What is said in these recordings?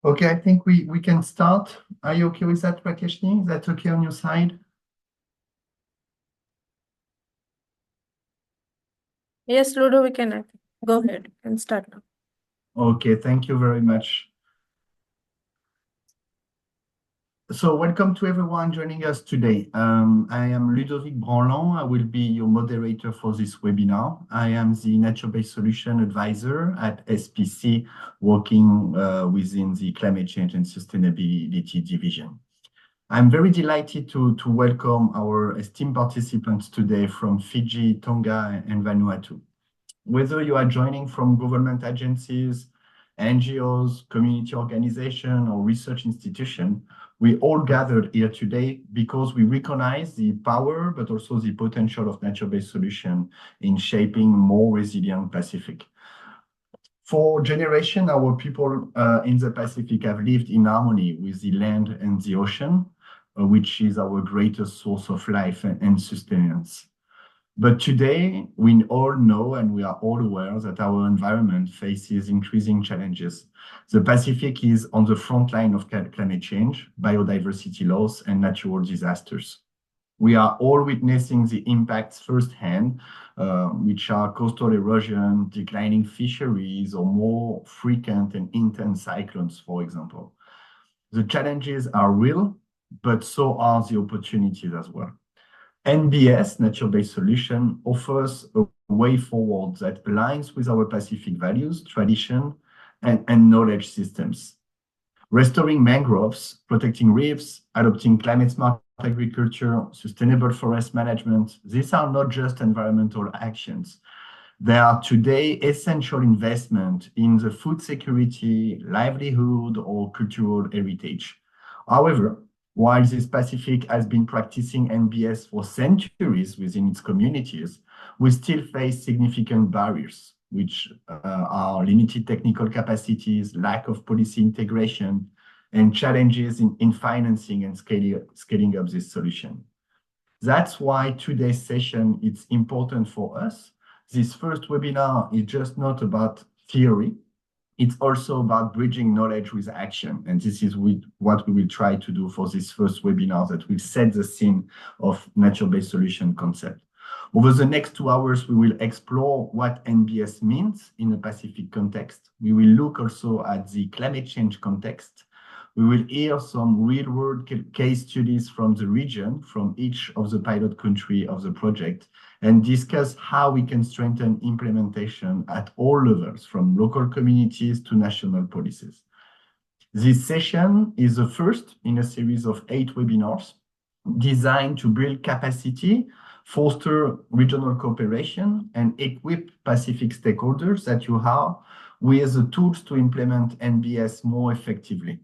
Okay, I think we can start. Are you okay with that, Rakeshni? Is that okay on your side? Yes, Ludo, we can go ahead and start now. Okay, thank you very much. So welcome to everyone joining us today. I am Ludovic Branland. I will be your moderator for this webinar. I am the Nature-Based Solution Advisor at SPC, working within the Climate Change and Sustainability Division. I'm very delighted to welcome our esteemed participants today from Fiji, Tonga, and Vanuatu. Whether you are joining from government agencies, NGOs, community organization, or research institution, we all gathered here today because we recognize the power, but also the potential of nature-based solution in shaping more resilient Pacific. For generations, our people in the Pacific have lived in harmony with the land and the ocean, which is our greatest source of life and sustenance. But today, we all know and we are all aware that our environment faces increasing challenges. The Pacific is on the front line of climate change, biodiversity loss, and natural disasters. We are all witnessing the impacts firsthand, which are coastal erosion, declining fisheries, or more frequent and intense cyclones, for example. The challenges are real, but so are the opportunities as well. NBS, Nature-Based Solution, offers a way forward that aligns with our Pacific values, tradition, and knowledge systems. Restoring mangroves, protecting reefs, adopting climate-smart agriculture, sustainable forest management, these are not just environmental actions. They are today essential investment in the food security, livelihood, or cultural heritage. However, while this Pacific has been practicing NBS for centuries within its communities, we still face significant barriers, which are limited technical capacities, lack of policy integration, and challenges in financing and scaling up this solution. That's why today's session is important for us. This first webinar is just not about theory. It's also about bridging knowledge with action. And this is what we will try to do for this first webinar that will set the scene of nature-based solution concept. Over the next 2 hours, we will explore what NBS means in a Pacific context. We will look also at the climate change context. We will hear some real-world case studies from the region, from each of the pilot country of the project, and discuss how we can strengthen implementation at all levels, from local communities to national policies. This session is the first in a series of 8 webinars designed to build capacity, foster regional cooperation, and equip Pacific stakeholders that you have with the tools to implement NBS more effectively.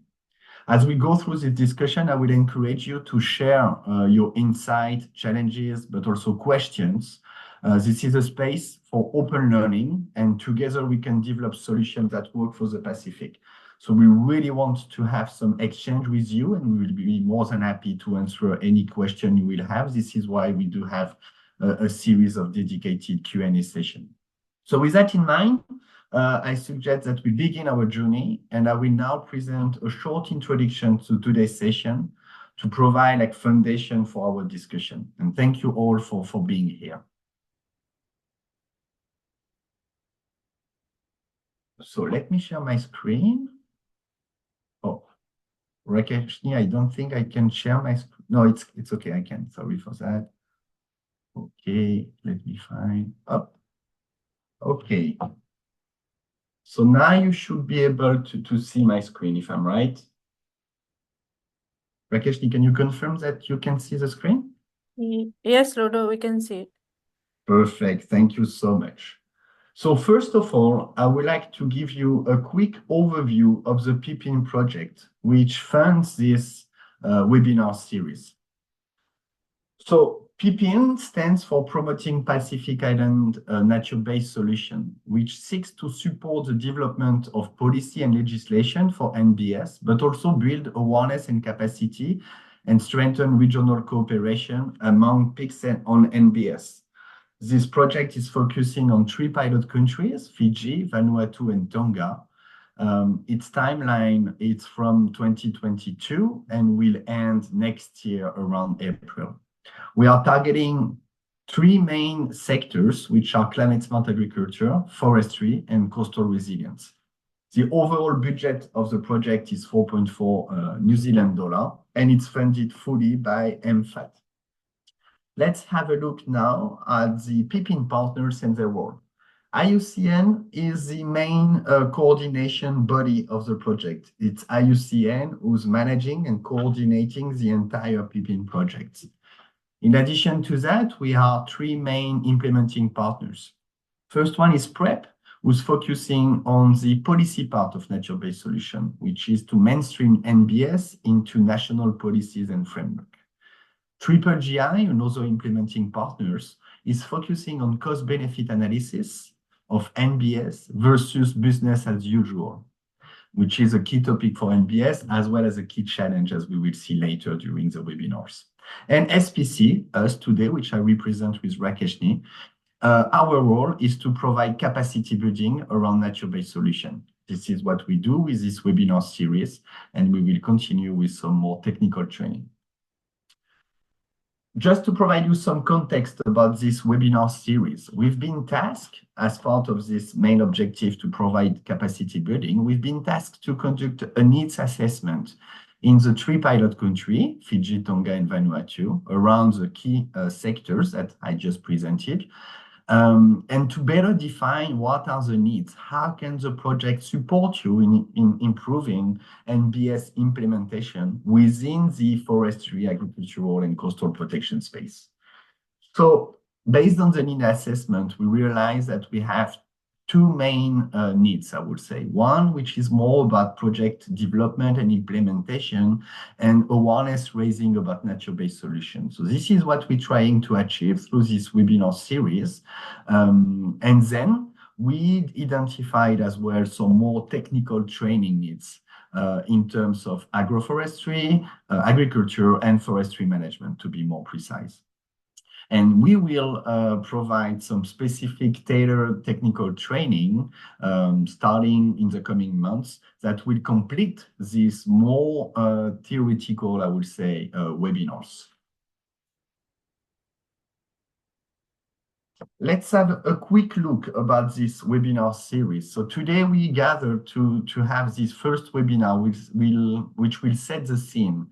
As we go through this discussion, I would encourage you to share your insight, challenges, but also questions. This is a space for open learning, and together we can develop solutions that work for the Pacific. So we really want to have some exchange with you, and we will be more than happy to answer any question you will have. This is why we do have a series of dedicated Q&A sessions. So with that in mind, I suggest that we begin our journey, and I will now present a short introduction to today's session to provide like foundation for our discussion. And thank you all for being here. So let me share my screen. Oh, Rakeshni, I don't think I can share my screen. No, it's okay, I can. Sorry for that. Okay, let me find up. Okay. So now you should be able to see my screen, if I'm right. Rakeshni, can you confirm that you can see the screen? Yes, Ludo, we can see it. Perfect. Thank you so much. So first of all, I would like to give you a quick overview of the PPIN project, which funds this webinar series. So PPIN stands for Promoting Pacific Island Nature-Based Solution, which seeks to support the development of policy and legislation for NBS, but also build awareness and capacity and strengthen regional cooperation among PICs on NBS. This project is focusing on 3 pilot countries, Fiji, Vanuatu, and Tonga, Its timeline is from 2022 and will end next year around April. We are targeting three main sectors, which are climate smart agriculture, forestry, and coastal resilience. The overall budget of the project is 4.4 New Zealand dollar, and it's funded fully by MFAT. Let's have a look now at the PIPIN partners and their role. IUCN is the main coordination body of the project. It's IUCN who's managing and coordinating the entire PIPIN project. In addition to that, we have three main implementing partners. First one is PrEP, who's focusing on the policy part of nature-based solution, which is to mainstream NBS into national policies and framework. Triple GI, another implementing partners, is focusing on cost-benefit analysis of NBS versus business as usual, which is a key topic for NBS as well as a key challenge, as we will see later during the webinars. And SPC, us today, which I represent with Rakeshni, our role is to provide capacity building around nature-based solution. This is what we do with this webinar series, and we will continue with some more technical training. Just to provide you some context about this webinar series, we've been tasked, as part of this main objective to provide capacity building, we've been tasked to conduct a needs assessment in the three pilot countries, Fiji, Tonga, and Vanuatu, around the key sectors that I just presented, and to better define what are the needs. How can the project support you in improving NBS implementation within the forestry, agricultural, and coastal protection space? So based on the need assessment, we realize that we have two main needs, I would say. One, which is more about project development and implementation and awareness raising about nature-based solutions. So this is what we're trying to achieve through this webinar series. And then we identified as well some more technical training needs in terms of agroforestry, agriculture, and forestry management, to be more precise. And we will provide some specific tailored technical training starting in the coming months that will complete these more theoretical, I would say, webinars. Let's have a quick look about this webinar series. So today we gathered to have this first webinar, which will set the scene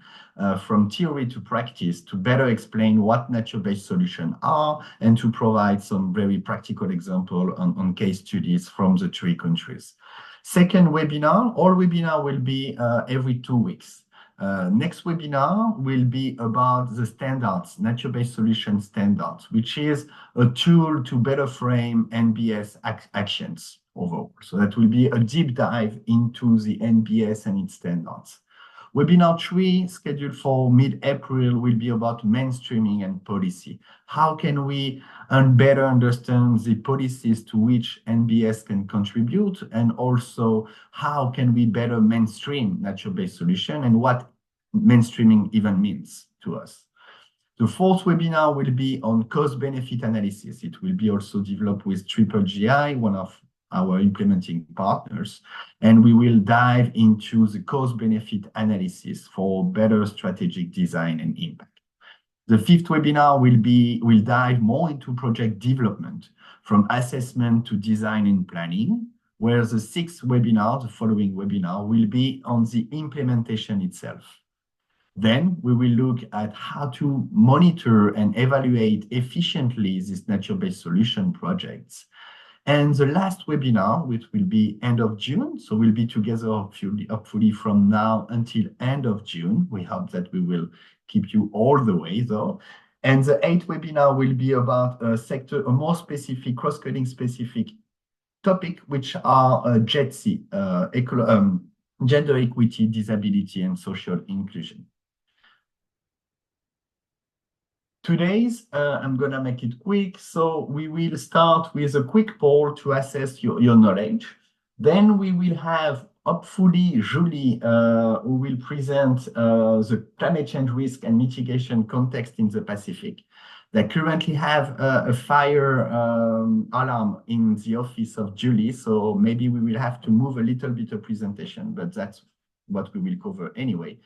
from theory to practice to better explain what nature-based solutions are and to provide some very practical example on case studies from the three countries. Second webinar, all webinar will be every 2 weeks. Next webinar will be about the standards, nature-based solution standards, which is a tool to better frame NBS actions overall. So that will be a deep dive into the NBS and its standards. Webinar 3, scheduled for mid-April, will be about mainstreaming and policy. How can we better understand the policies to which NBS can contribute, and also how can we better mainstream nature-based solution and what mainstreaming even means to us. The fourth webinar will be on cost-benefit analysis. It will be also developed with Triple GI, one of our implementing partners, and we will dive into the cost-benefit analysis for better strategic design and impact. The fifth webinar will dive more into project development, from assessment to design and planning, whereas the sixth webinar, the following webinar, will be on the implementation itself. Then we will look at how to monitor and evaluate efficiently these nature-based solution projects. And the last webinar, which will be end of June, so we'll be together hopefully from now until end of June. We hope that we will keep you all the way though. And the eighth webinar will be about a more specific, cross-cutting specific topic, which are JETSI, gender equity, disability, and social inclusion. Today's, I'm going to make it quick. So we will start with a quick poll to assess your knowledge. Then we will have, hopefully, Julie, who will present the climate change risk and mitigation context in the Pacific. They currently have a fire alarm in the office of Julie, so maybe we will have to move a little bit of presentation, but that's what we will cover anyway.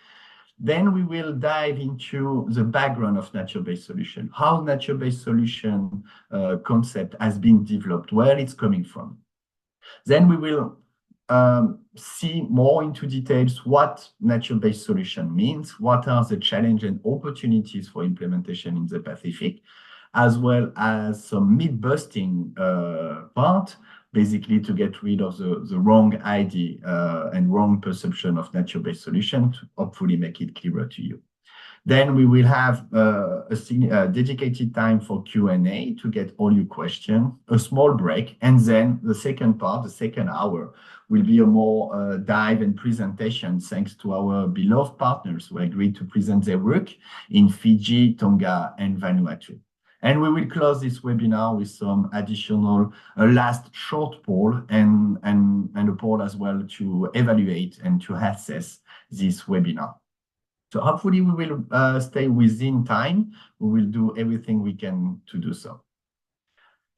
Then we will dive into the background of nature-based solution, how nature-based solution concept has been developed, where it's coming from. Then we will see more into details what nature-based solution means, what are the challenges and opportunities for implementation in the Pacific, as well as some myth-busting part, basically to get rid of the wrong idea and wrong perception of nature-based solution to hopefully make it clearer to you. Then we will have a dedicated time for Q&A to get all your questions, a small break, and then the second part, the second hour, will be a more dive and presentation thanks to our beloved partners who agreed to present their work in Fiji, Tonga, and Vanuatu. And we will close this webinar with some additional last short poll and a poll as well to evaluate and to assess this webinar. So hopefully we will stay within time. We will do everything we can to do so.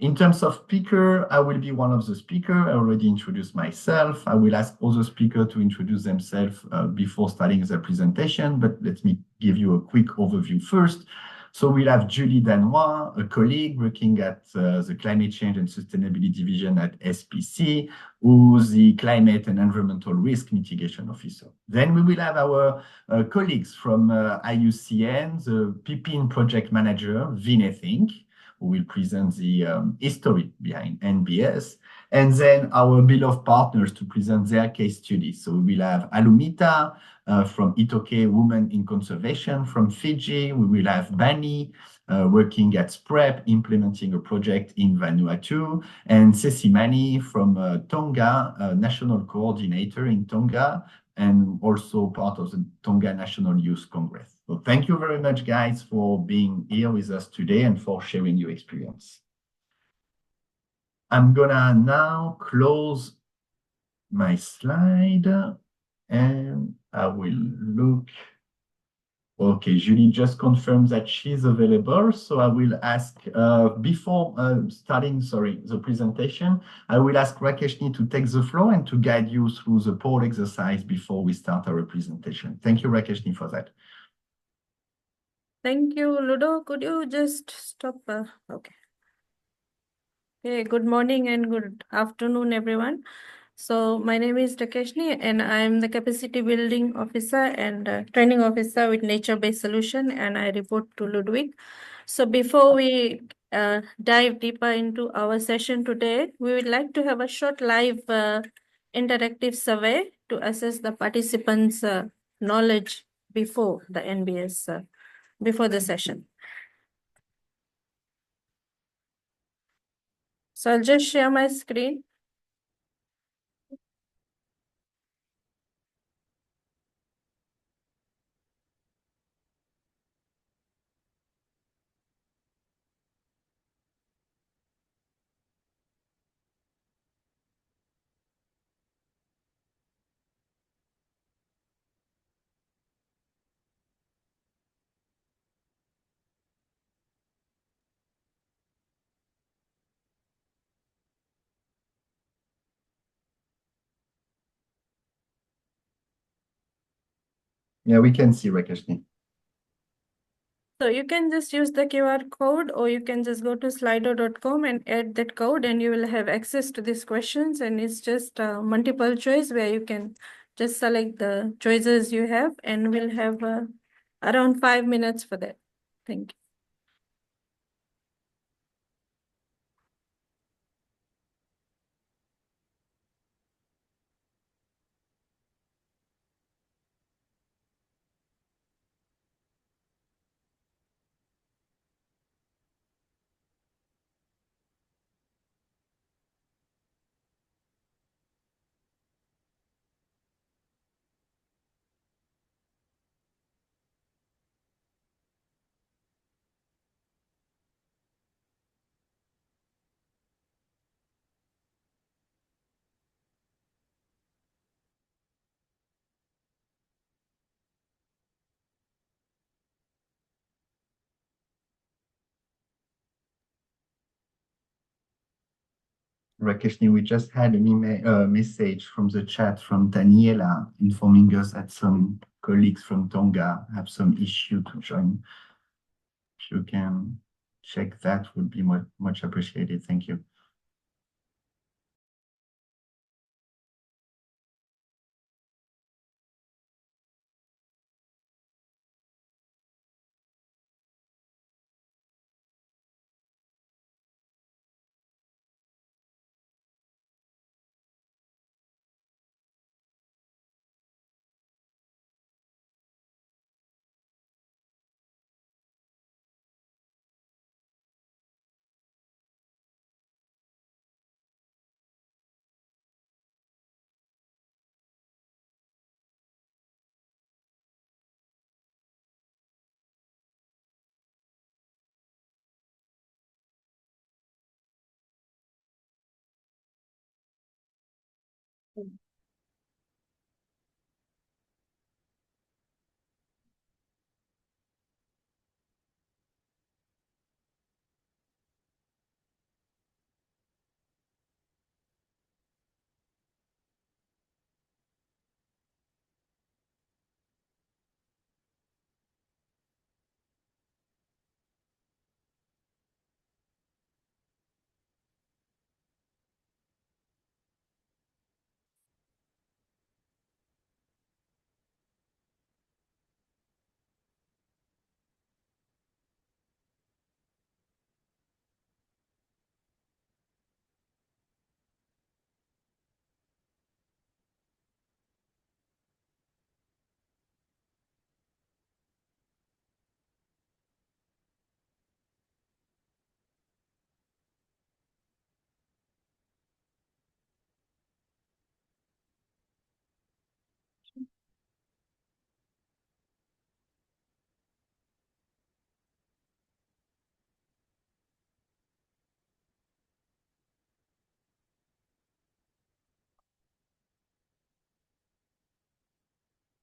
In terms of speaker, I will be one of the speakers. I already introduced myself. I will ask other speakers to introduce themselves before starting the presentation, but let me give you a quick overview first. So we'll have Julie Danois, a colleague working at the Climate Change and Sustainability Division at SPC, who's the Climate and Environmental Risk Mitigation Officer. Then we will have our colleagues from IUCN, the PPIN Project Manager, Vinay Think, who will present the history behind NBS, and then our beloved partners to present their case studies. So we will have Alumita from Itoke Women in Conservation from Fiji. We will have Bani working at SPREP, implementing a project in Vanuatu, and Sesimani from Tonga, National Coordinator in Tonga, and also part of the Tonga National Youth Congress. So thank you very much, guys, for being here with us today and for sharing your experience. I'm gonna now close my slide and I will look. Okay, Julie just confirmed that she's available. So I will ask, before starting, the presentation, I will ask Rakeshni to take the floor and to guide you through the poll exercise before we start our presentation. Thank you, Rakeshni, for that. Thank you, Ludo. Could you just stop? Okay. Okay, good morning and good afternoon, everyone. So my name is Takeshni and I'm the Capacity Building Officer and Training Officer with Nature-Based Solution, and I report to Ludwig. So before we dive deeper into our session today, we would like to have a short live interactive survey to assess the participants' knowledge before the NBS, before the session. So I'll just share my screen. Yeah, we can see Rakeshni. So you can just use the QR code, or you can just go to slido.com and add that code, and you will have access to these questions. And it's just multiple choice where you can just select the choices you have, and we'll have around 5 minutes for that. Thank you. Rakeshni, we just had an email, message from the chat from Daniela informing us that some colleagues from Tonga have some issue to join. If you can check that, would be much appreciated. Thank you.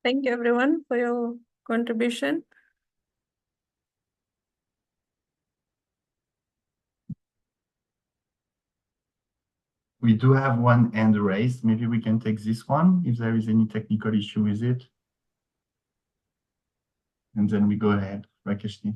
Thank you everyone for your contribution. We do have one hand raised. Maybe we can take this one if there is any technical issue with it. And then we go ahead, Rakeshni.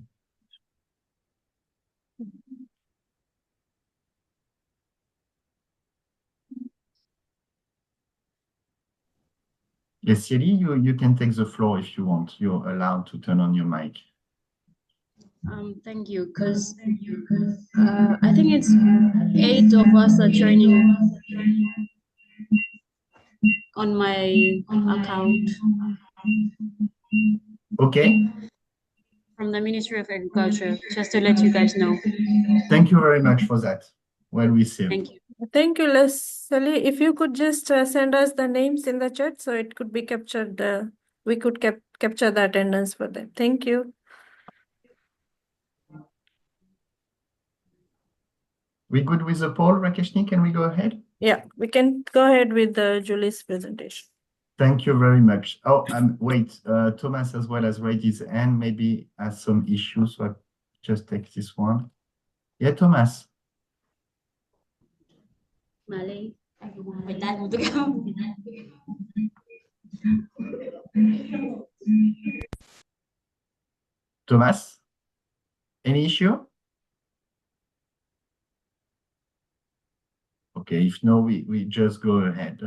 Yes, Yeli, you can take the floor if you want. You're allowed to turn on your mic. Thank you, because I think it's 8 of us are joining on my account Okay, from the Ministry of Agriculture, just to let you guys know. thank you very much for that. Well received. Thank you. Thank you, Leslie. If you could just send us the names in the chat so it could be captured, we could capture the attendance for them. Thank you. We good with the poll, Rakeshni? Can we go ahead? Yeah, we can go ahead with Julie's presentation. Thank you very much. Oh, wait, Thomas as well has raised his hand, maybe has some issues, so I just take this one. Yeah, Thomas. Malay. Thomas, any issue? Okay, if no, we just go ahead.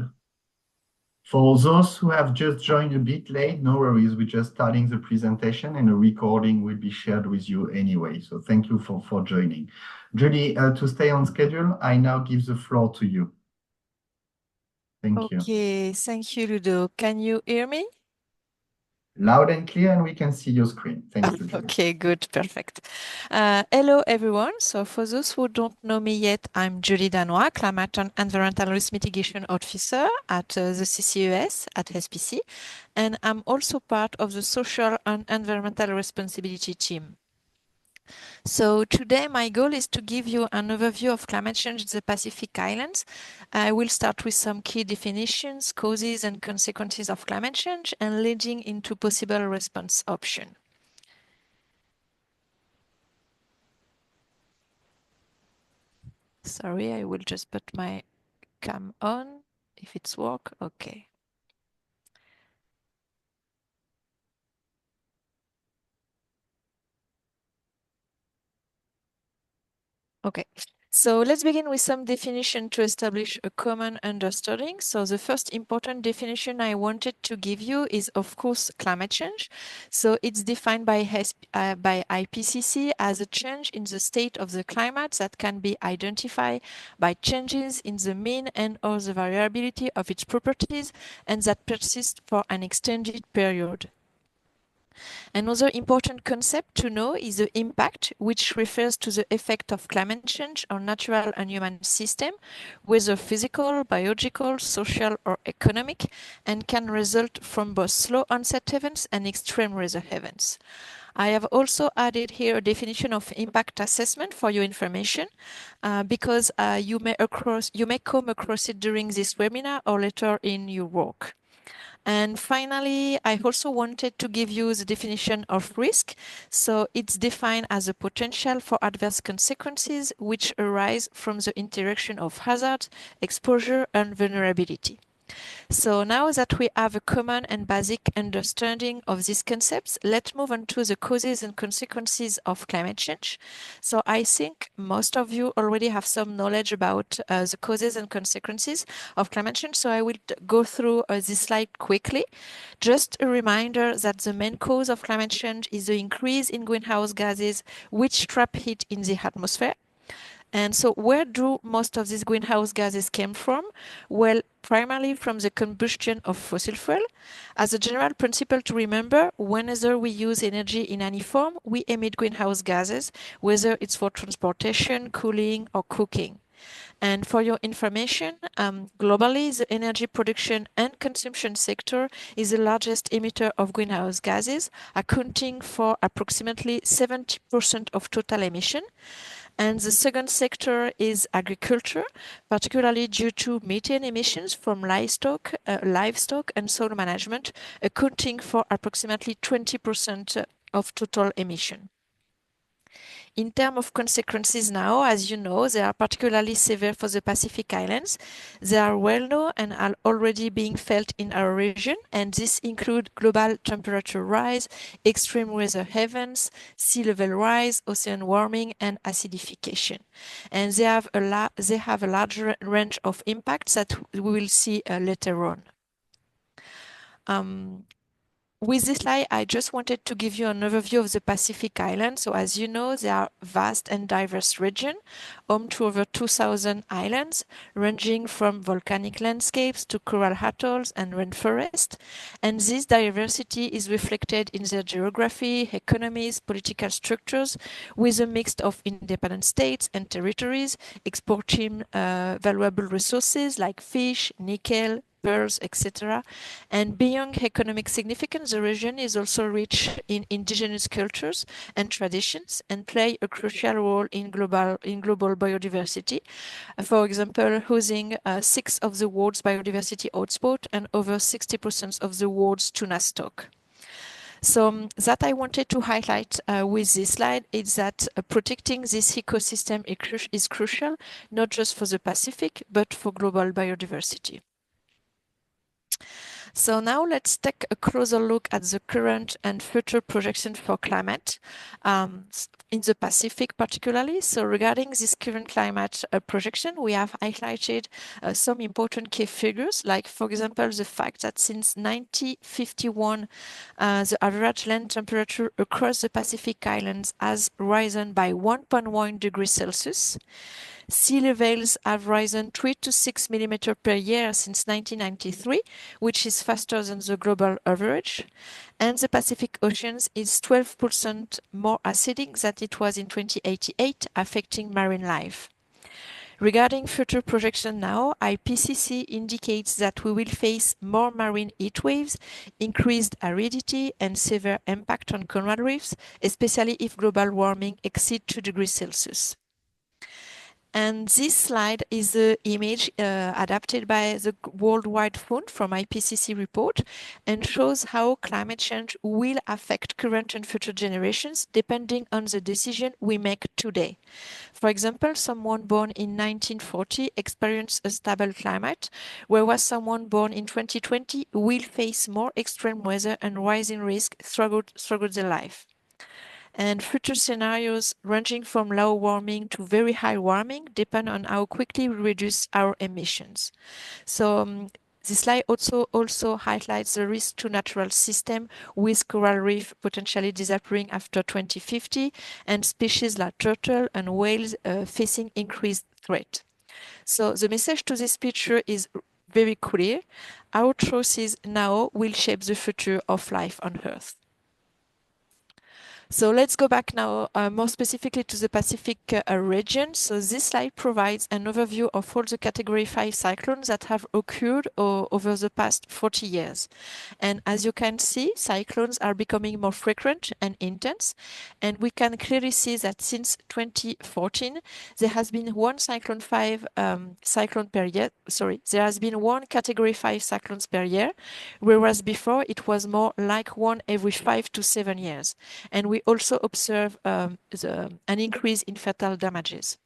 For those who have just joined a bit late, no worries. We're just starting the presentation and a recording will be shared with you anyway. So thank you for joining. Julie, to stay on schedule, I now give the floor to you. Thank you. Okay, thank you, Ludo. Can you hear me? Loud and clear, and we can see your screen. Thank you, Julie. Okay, good, perfect. Hello, everyone. So for those who don't know me yet, I'm Julie Danois, Climate and Environmental Risk Mitigation Officer at the CCES at SPC, and I'm also part of the Social and Environmental Responsibility team. So today my goal is to give you an overview of climate change in the Pacific Islands. I will start with some key definitions, causes and consequences of climate change, and leading into possible response options. Sorry, I will just put my cam on, if it's work, okay. Okay, so let's begin with some definition to establish a common understanding. So the first important definition I wanted to give you is, of course, climate change. So it's defined by IPCC as a change in the state of the climate that can be identified by changes in the mean and or the variability of its properties and that persist for an extended period. Another important concept to know is the impact, which refers to the effect of climate change on natural and human system, whether physical, biological, social, or economic, and can result from both slow onset events and extreme weather events. I have also added here a definition of impact assessment for your information, because you may come across it during this webinar or later in your work. And finally, I also wanted to give you the definition of risk. So it's defined as a potential for adverse consequences which arise from the interaction of hazard, exposure, and vulnerability. So now that we have a common and basic understanding of these concepts, let's move on to the causes and consequences of climate change. So I think most of you already have some knowledge about the causes and consequences of climate change. So I will go through this slide quickly. Just a reminder that the main cause of climate change is the increase in greenhouse gases, which trap heat in the atmosphere. And so where do most of these greenhouse gases came from? Well, primarily from the combustion of fossil fuel. As a general principle to remember, whenever we use energy in any form, we emit greenhouse gases, whether it's for transportation, cooling, or cooking. And for your information, globally, the energy production and consumption sector is the largest emitter of greenhouse gases, accounting for approximately 70% of total emission. And the second sector is agriculture, particularly due to methane emissions from livestock and soil management, accounting for approximately 20% of total emission. In terms of consequences now, as you know, they are particularly severe for the Pacific Islands. They are well known and are already being felt in our region, and this include global temperature rise, extreme weather events, sea level rise, ocean warming, and acidification. And they have a large range of impacts that we will see later on. With this slide, I just wanted to give you an overview of the Pacific Islands. So as you know, they are a vast and diverse region, home to over 2,000 islands, ranging from volcanic landscapes to coral atolls and rainforest. And this diversity is reflected in their geography, economies, political structures, with a mix of independent states and territories exporting valuable resources like fish, nickel, pearls, etc. And beyond economic significance, the region is also rich in indigenous cultures and traditions and play a crucial role in global biodiversity. For example, housing 6 of the world's biodiversity hotspots and over 60% of the world's tuna stock. So that I wanted to highlight with this slide is that protecting this ecosystem is crucial, not just for the Pacific, but for global biodiversity. So now let's take a closer look at the current and future projections for climate in the Pacific particularly. So regarding this current climate projection, we have highlighted some important key figures, like for example, the fact that since 1951, the average land temperature across the Pacific Islands has risen by 1.1 degrees Celsius. Sea levels have risen 3 to 6 millimeters per year since 1993, which is faster than the global average. And the Pacific Ocean is 12% more acidic than it was in 2088, affecting marine life. Regarding future projection now, IPCC indicates that we will face more marine heat waves, increased aridity, and severe impact on coral reefs, especially if global warming exceeds 2 degrees Celsius. And this slide is the image adapted by the Worldwide Fund from IPCC report and shows how climate change will affect current and future generations depending on the decision we make today. For example, someone born in 1940 experienced a stable climate, whereas someone born in 2020 will face more extreme weather and rising risk throughout their life. And future scenarios ranging from low warming to very high warming depend on how quickly we reduce our emissions. So this slide also highlights the risk to natural system with coral reef potentially disappearing after 2050 and species like turtle and whales facing increased threat. So the message to this picture is very clear. Our choices now will shape the future of life on Earth. So let's go back now more specifically to the Pacific region. So this slide provides an overview of all the Category 5 cyclones that have occurred over the past 40 years. And as you can see, cyclones are becoming more frequent and intense. And we can clearly see that since 2014, there has been one cyclone per year. Sorry, there has been one Category 5 cyclones per year, whereas before it was more like one every 5 to 7 years. And we also observe an increase in fatal damages.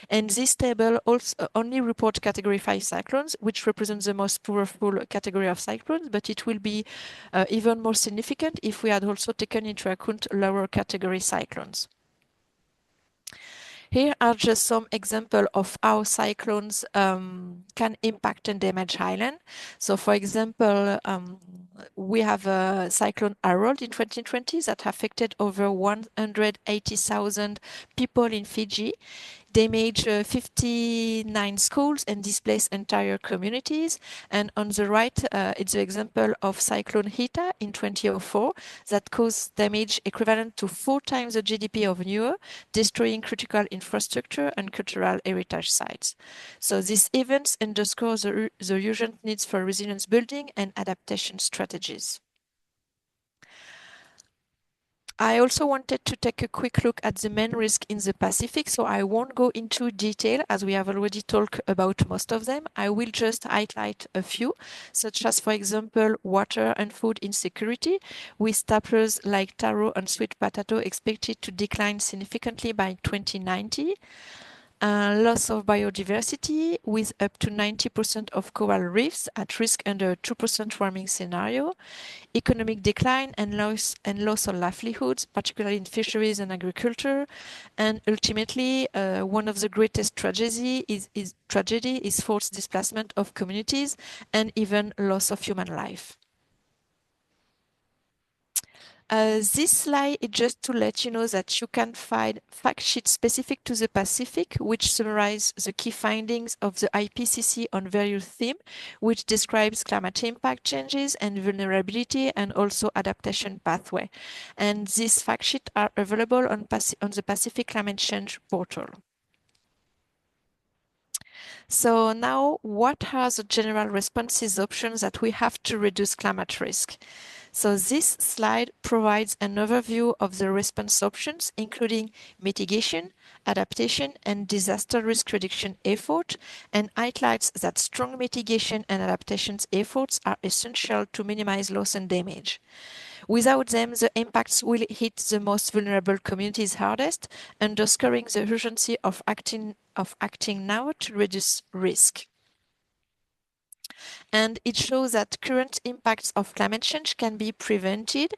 And this table also only reports Category 5 cyclones, which represents the most powerful category of cyclones, but it will be even more significant if we had also taken into account lower category cyclones. Here are just some examples of how cyclones can impact and damage Highland. So for example, we have a cyclone Harold in 2020 that affected over 180,000 people in Fiji, damaged 59 schools and displaced entire communities. And on the right, it's the example of Cyclone Hita in 2004 that caused damage equivalent to 4 times the GDP of Niue, destroying critical infrastructure and cultural heritage sites. So these events underscore the urgent needs for resilience building and adaptation strategies. I also wanted to take a quick look at the main risk in the Pacific, so I won't go into detail as we have already talked about most of them. I will just highlight a few, such as, for example, water and food insecurity, with staples like taro and sweet potato expected to decline significantly by 2090. Loss of biodiversity, with up to 90% of coral reefs at risk under a 2% warming scenario. Economic decline and loss of livelihoods, particularly in fisheries and agriculture. And ultimately, one of the greatest tragedy is forced displacement of communities and even loss of human life. This slide is just to let you know that you can find fact sheets specific to the Pacific, which summarize the key findings of the IPCC on various themes, which describes climate impact changes and vulnerability and also adaptation pathway. And these fact sheets are available on the Pacific Climate Change portal. So now, what are the general responses options that we have to reduce climate risk? So this slide provides an overview of the response options, including mitigation, adaptation, and disaster risk reduction effort, and highlights that strong mitigation and adaptation efforts are essential to minimize loss and damage. Without them, the impacts will hit the most vulnerable communities hardest, underscoring the urgency of acting now to reduce risk. And it shows that current impacts of climate change can be prevented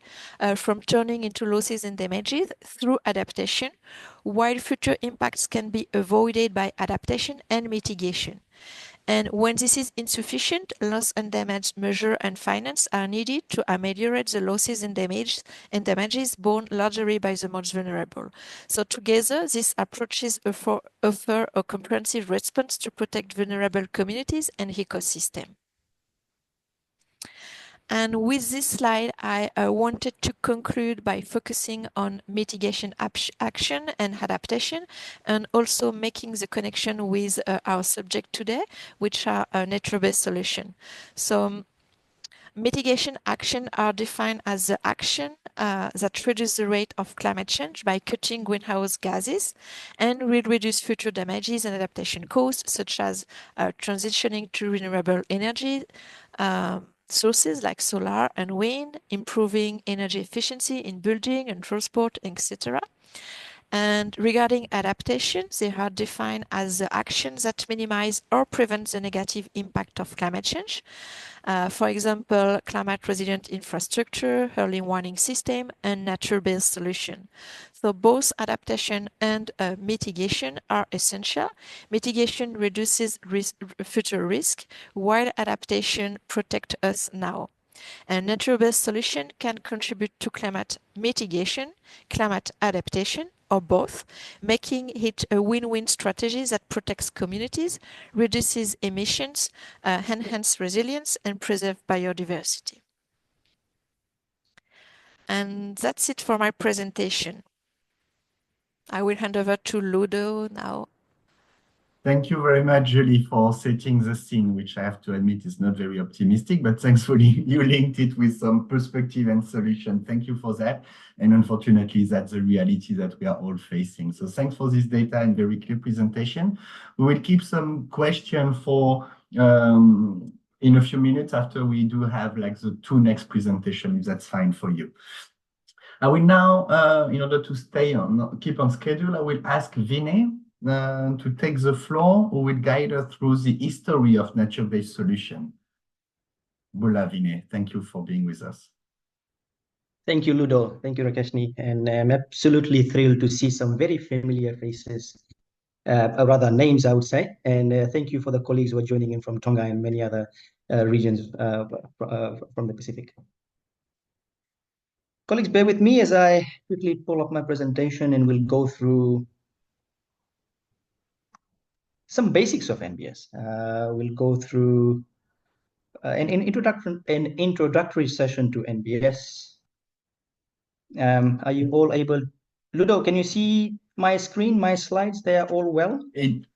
from turning into losses and damages through adaptation, while future impacts can be avoided by adaptation and mitigation. And when this is insufficient, loss and damage measure and finance are needed to ameliorate the losses and damages borne largely by the most vulnerable. So together, these approaches offer a comprehensive response to protect vulnerable communities and ecosystems. And with this slide, I wanted to conclude by focusing on mitigation action and adaptation, and also making the connection with our subject today, which are nature-based solutions. So Mitigation action are defined as the action that reduce the rate of climate change by cutting greenhouse gases and will reduce future damages and adaptation costs, such as transitioning to renewable energy sources like solar and wind, improving energy efficiency in building and transport, etc. And regarding adaptation, they are defined as the actions that minimize or prevent the negative impact of climate change. For example, climate-resilient infrastructure, early warning system, and nature-based solution. So both adaptation and mitigation are essential. Mitigation reduces future risk, while adaptation protects us now. And nature-based solution can contribute to climate mitigation, climate adaptation, or both, making it a win-win strategy that protects communities, reduces emissions, enhances resilience, and preserves biodiversity. And that's it for my presentation. I will hand over to Ludo now. Thank you very much, Julie, for setting the scene, which I have to admit is not very optimistic, but thankfully you linked it with some perspective and solution. Thank you for that. And unfortunately, that's the reality that we are all facing. So thanks for this data and very clear presentation. We will keep some question for in a few minutes after we do have like the two next presentation, if that's fine for you. I will now, in order to keep on schedule, I will ask Vinay to take the floor, who will guide us through the history of nature-based solution. Bula Vinay, thank you for being with us. Thank you, Ludo. Thank you, Rakeshni. And I'm absolutely thrilled to see some very familiar faces, or rather names, I would say. And thank you for the colleagues who are joining in from Tonga and many other regions from the Pacific. Colleagues, bear with me as I quickly pull up my presentation and we'll go through some basics of NBS. We'll go through an introductory session to NBS. Are you all able? Ludo, can you see my screen, my slides? They are all well?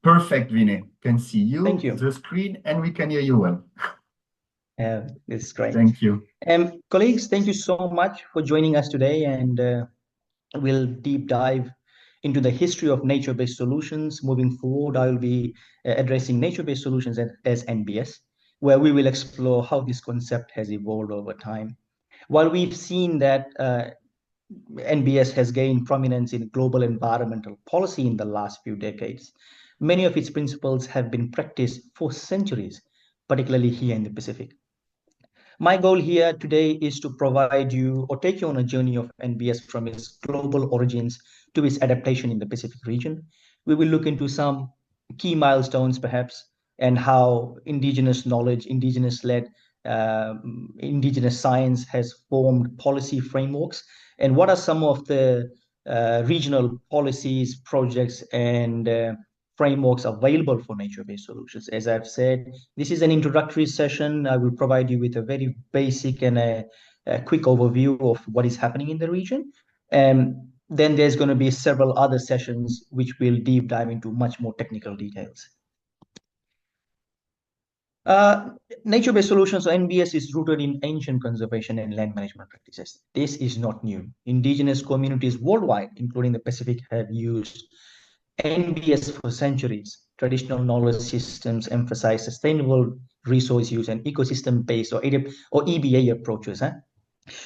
Perfect, Vinay. Can see you, Thank you, the screen, and we can hear you well. It's great. Thank you. Colleagues, thank you so much for joining us today, and we'll deep dive into the history of nature-based solutions. Moving forward, I will be addressing nature-based solutions as NBS, where we will explore how this concept has evolved over time. While we've seen that NBS has gained prominence in global environmental policy in the last few decades, many of its principles have been practiced for centuries, particularly here in the Pacific. My goal here today is to provide you or take you on a journey of NBS from its global origins to its adaptation in the Pacific region. We will look into some key milestones, perhaps, and how indigenous knowledge, indigenous-led, indigenous science has formed policy frameworks, and what are some of the regional policies, projects, and frameworks available for nature-based solutions. As I've said, this is an introductory session. I will provide you with a very basic and a quick overview of what is happening in the region. And then there's going to be several other sessions which will deep dive into much more technical details. Nature-based solutions, or NBS, is rooted in ancient conservation and land management practices. This is not new. Indigenous communities worldwide, including the Pacific, have used NBS for centuries. Traditional knowledge systems emphasize sustainable resource use and ecosystem-based or EBA approaches.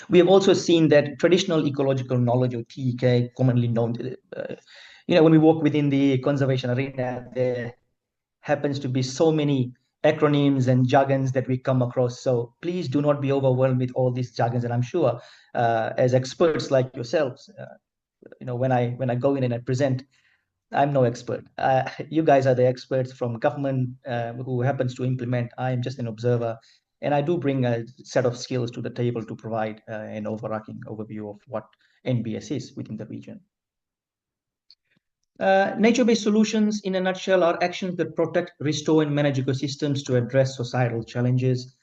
We have also seen that traditional ecological knowledge, or TEK, commonly known, when we work within the conservation arena, there happens to be so many acronyms and jargons that we come across. So please do not be overwhelmed with all these jargons. And I'm sure, as experts like yourselves, when I go in and I present, I'm no expert. You guys are the experts from government who happens to implement. I am just an observer, and I do bring a set of skills to the table to provide an overarching overview of what NBS is within the region. Nature-based solutions, in a nutshell, are actions that protect, restore, and manage ecosystems to address societal challenges.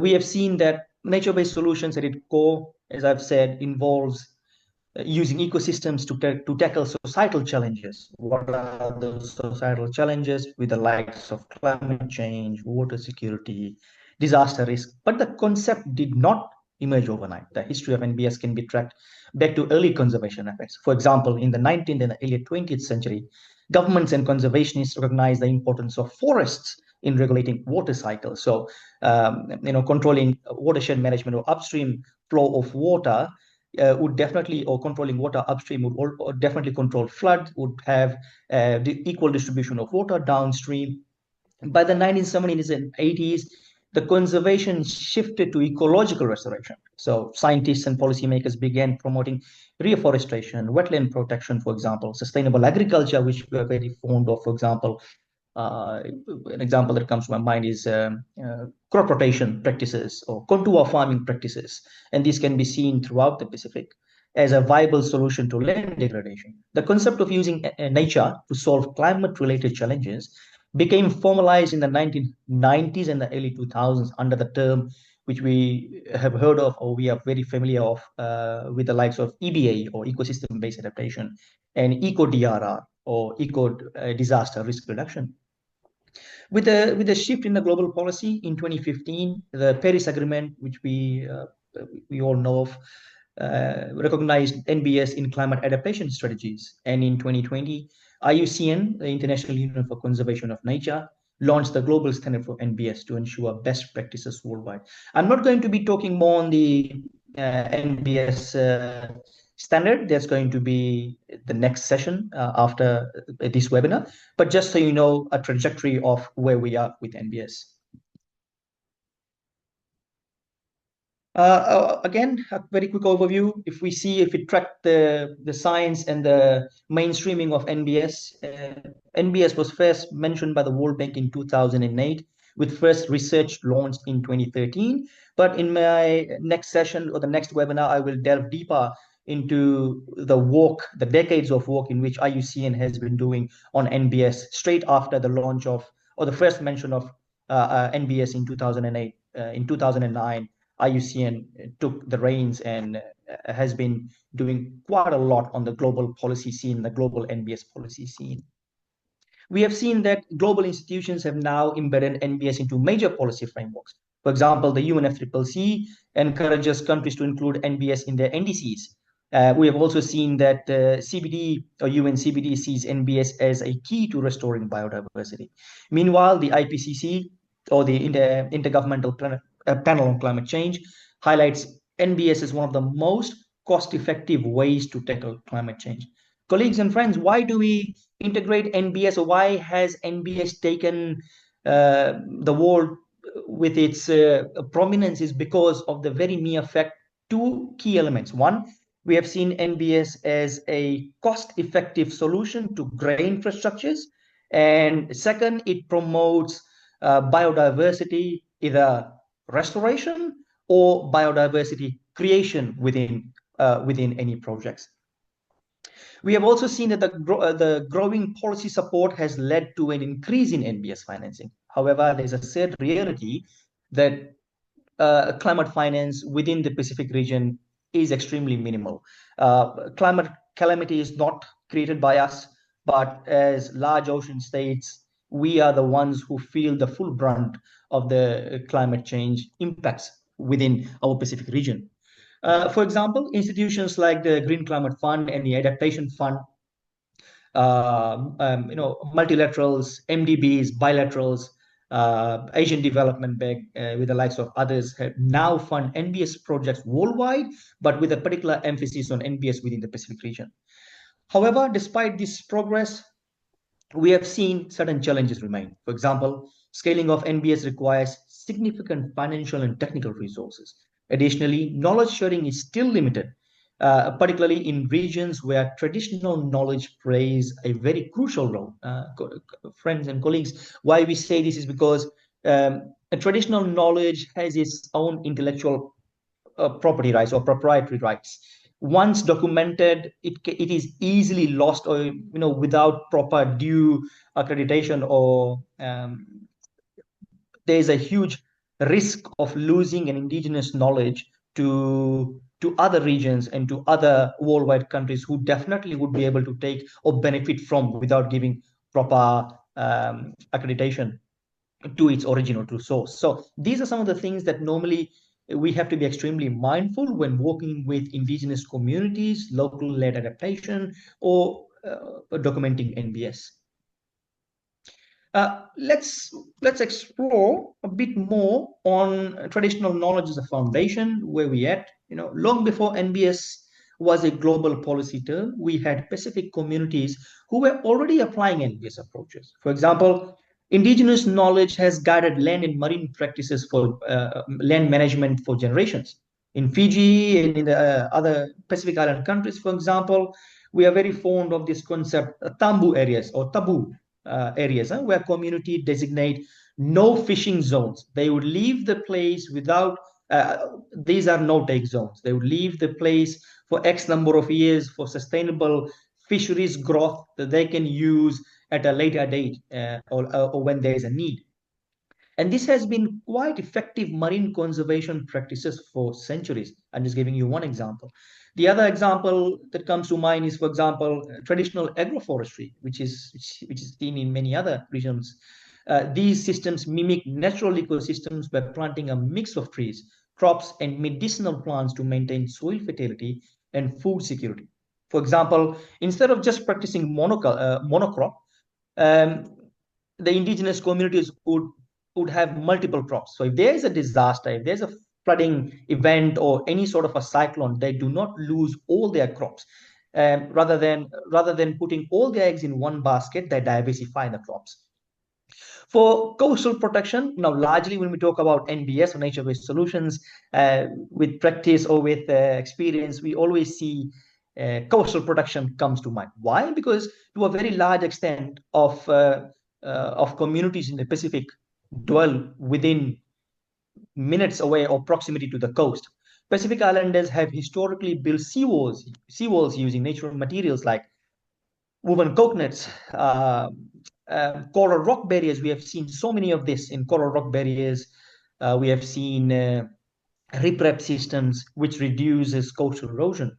We have seen that nature-based solutions at its core, as I've said, involves using ecosystems to tackle societal challenges. What are the societal challenges with the likes of climate change, water security, disaster risk. But the concept did not emerge overnight. The history of NBS can be tracked back to early conservation efforts. For example, in the 19th and the early 20th century, governments and conservationists recognized the importance of forests in regulating water cycles. So, controlling watershed management or upstream flow of water would definitely, or controlling water upstream would definitely control flood, would have the equal distribution of water downstream. By the 1970s and 80s, the conservation shifted to ecological restoration. So scientists and policymakers began promoting reforestation, wetland protection, for example, sustainable agriculture, which we are very fond of, for example. An example that comes to my mind is crop rotation practices or contour farming practices. And these can be seen throughout the Pacific as a viable solution to land degradation. The concept of using nature to solve climate-related challenges became formalized in the 1990s and the early 2000s under the term which we have heard of or we are very familiar of with the likes of EBA or ecosystem-based adaptation and eco-DRR or eco-disaster risk reduction. With the shift in the global policy in 2015, the Paris Agreement, which we all know of, recognized NBS in climate adaptation strategies. And in 2020, IUCN, the International Union for Conservation of Nature, launched the global standard for NBS to ensure best practices worldwide. I'm not going to be talking more on the NBS standard. There's going to be the next session after this webinar, but just so you know a trajectory of where we are with NBS. Again, a very quick overview. If we track the science and the mainstreaming of NBS, NBS was first mentioned by the World Bank in 2008, with first research launched in 2013. But in my next session or the next webinar, I will delve deeper into the decades of work in which IUCN has been doing on NBS straight after the launch of, or the first mention of NBS in 2008. In 2009, IUCN took the reins and has been doing quite a lot on the global policy scene, the global NBS policy scene. We have seen that global institutions have now embedded NBS into major policy frameworks. For example, the UNFCCC encourages countries to include NBS in their NDCs. We have also seen that CBD or UN CBD sees NBS as a key to restoring biodiversity. Meanwhile, the IPCC or the Intergovernmental Panel on Climate Change highlights NBS as one of the most cost-effective ways to tackle climate change. Colleagues and friends, why do we integrate NBS, or why has NBS taken the world with its prominence? Is because of the very mere fact, two key elements. One, we have seen NBS as a cost-effective solution to grey infrastructures. And second, it promotes biodiversity, either restoration or biodiversity creation within any projects. We have also seen that the growing policy support has led to an increase in NBS financing. However, there's a sad reality that climate finance within the Pacific region is extremely minimal. Climate calamity is not created by us, but as large ocean states, we are the ones who feel the full brunt of the climate change impacts within our Pacific region. For example, institutions like the Green Climate Fund and the Adaptation Fund, multilaterals, MDBs, bilaterals, Asian Development Bank, with the likes of others, have now fund NBS projects worldwide, but with a particular emphasis on NBS within the Pacific region. However, despite this progress, we have seen certain challenges remain. For example, scaling of NBS requires significant financial and technical resources. Additionally, knowledge sharing is still limited, particularly in regions where traditional knowledge plays a very crucial role. Friends and colleagues, why we say this is because traditional knowledge has its own intellectual property rights or proprietary rights. Once documented, it is easily lost, or without proper due accreditation, or there is a huge risk of losing an indigenous knowledge to other regions and to other worldwide countries who definitely would be able to take or benefit from without giving proper accreditation. to its origin or to source. So these are some of the things that normally we have to be extremely mindful when working with indigenous communities, local-led adaptation, or documenting NBS. Let's explore a bit more on traditional knowledge as a foundation, where we at. Long before NBS was a global policy term, we had Pacific communities who were already applying NBS approaches. For example, indigenous knowledge has guided land and marine practices for land management for generations. In Fiji and in the other Pacific Island countries, for example, we are very fond of this concept, tambu areas or taboo areas, where community designate no fishing zones. They would leave the place without, these are no-take zones. They would leave the place for X number of years for sustainable fisheries growth that they can use at a later date or when there is a need. And this has been quite effective marine conservation practices for centuries. I'm just giving you one example. The other example that comes to mind is, for example, traditional agroforestry, which is seen in many other regions. These systems mimic natural ecosystems by planting a mix of trees, crops, and medicinal plants to maintain soil fertility and food security. For example, instead of just practicing monocrop, the indigenous communities would have multiple crops. So if there is a disaster, if there's a flooding event or any sort of a cyclone, they do not lose all their crops. Rather than putting all their eggs in one basket, they diversify the crops. For coastal protection, now largely when we talk about NBS or nature-based solutions, with practice or with experience, we always see coastal protection comes to mind. Why? Because to a very large extent of communities in the Pacific dwell within minutes away or proximity to the coast. Pacific Islanders have historically built seawalls using natural materials like woven coconuts, coral rock barriers. We have seen so many of this in coral rock barriers. We have seen riprap systems, which reduces coastal erosion.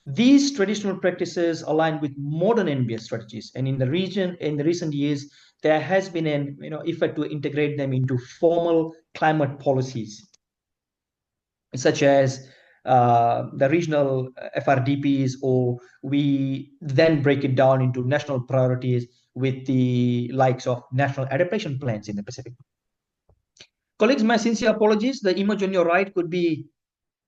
These traditional practices align with modern NBS strategies, and in the recent years, there has been an effort to integrate them into formal climate policies, such as the regional FRDPs, or we then break it down into national priorities with the likes of national adaptation plans in the Pacific. Colleagues, my sincere apologies. The image on your right could be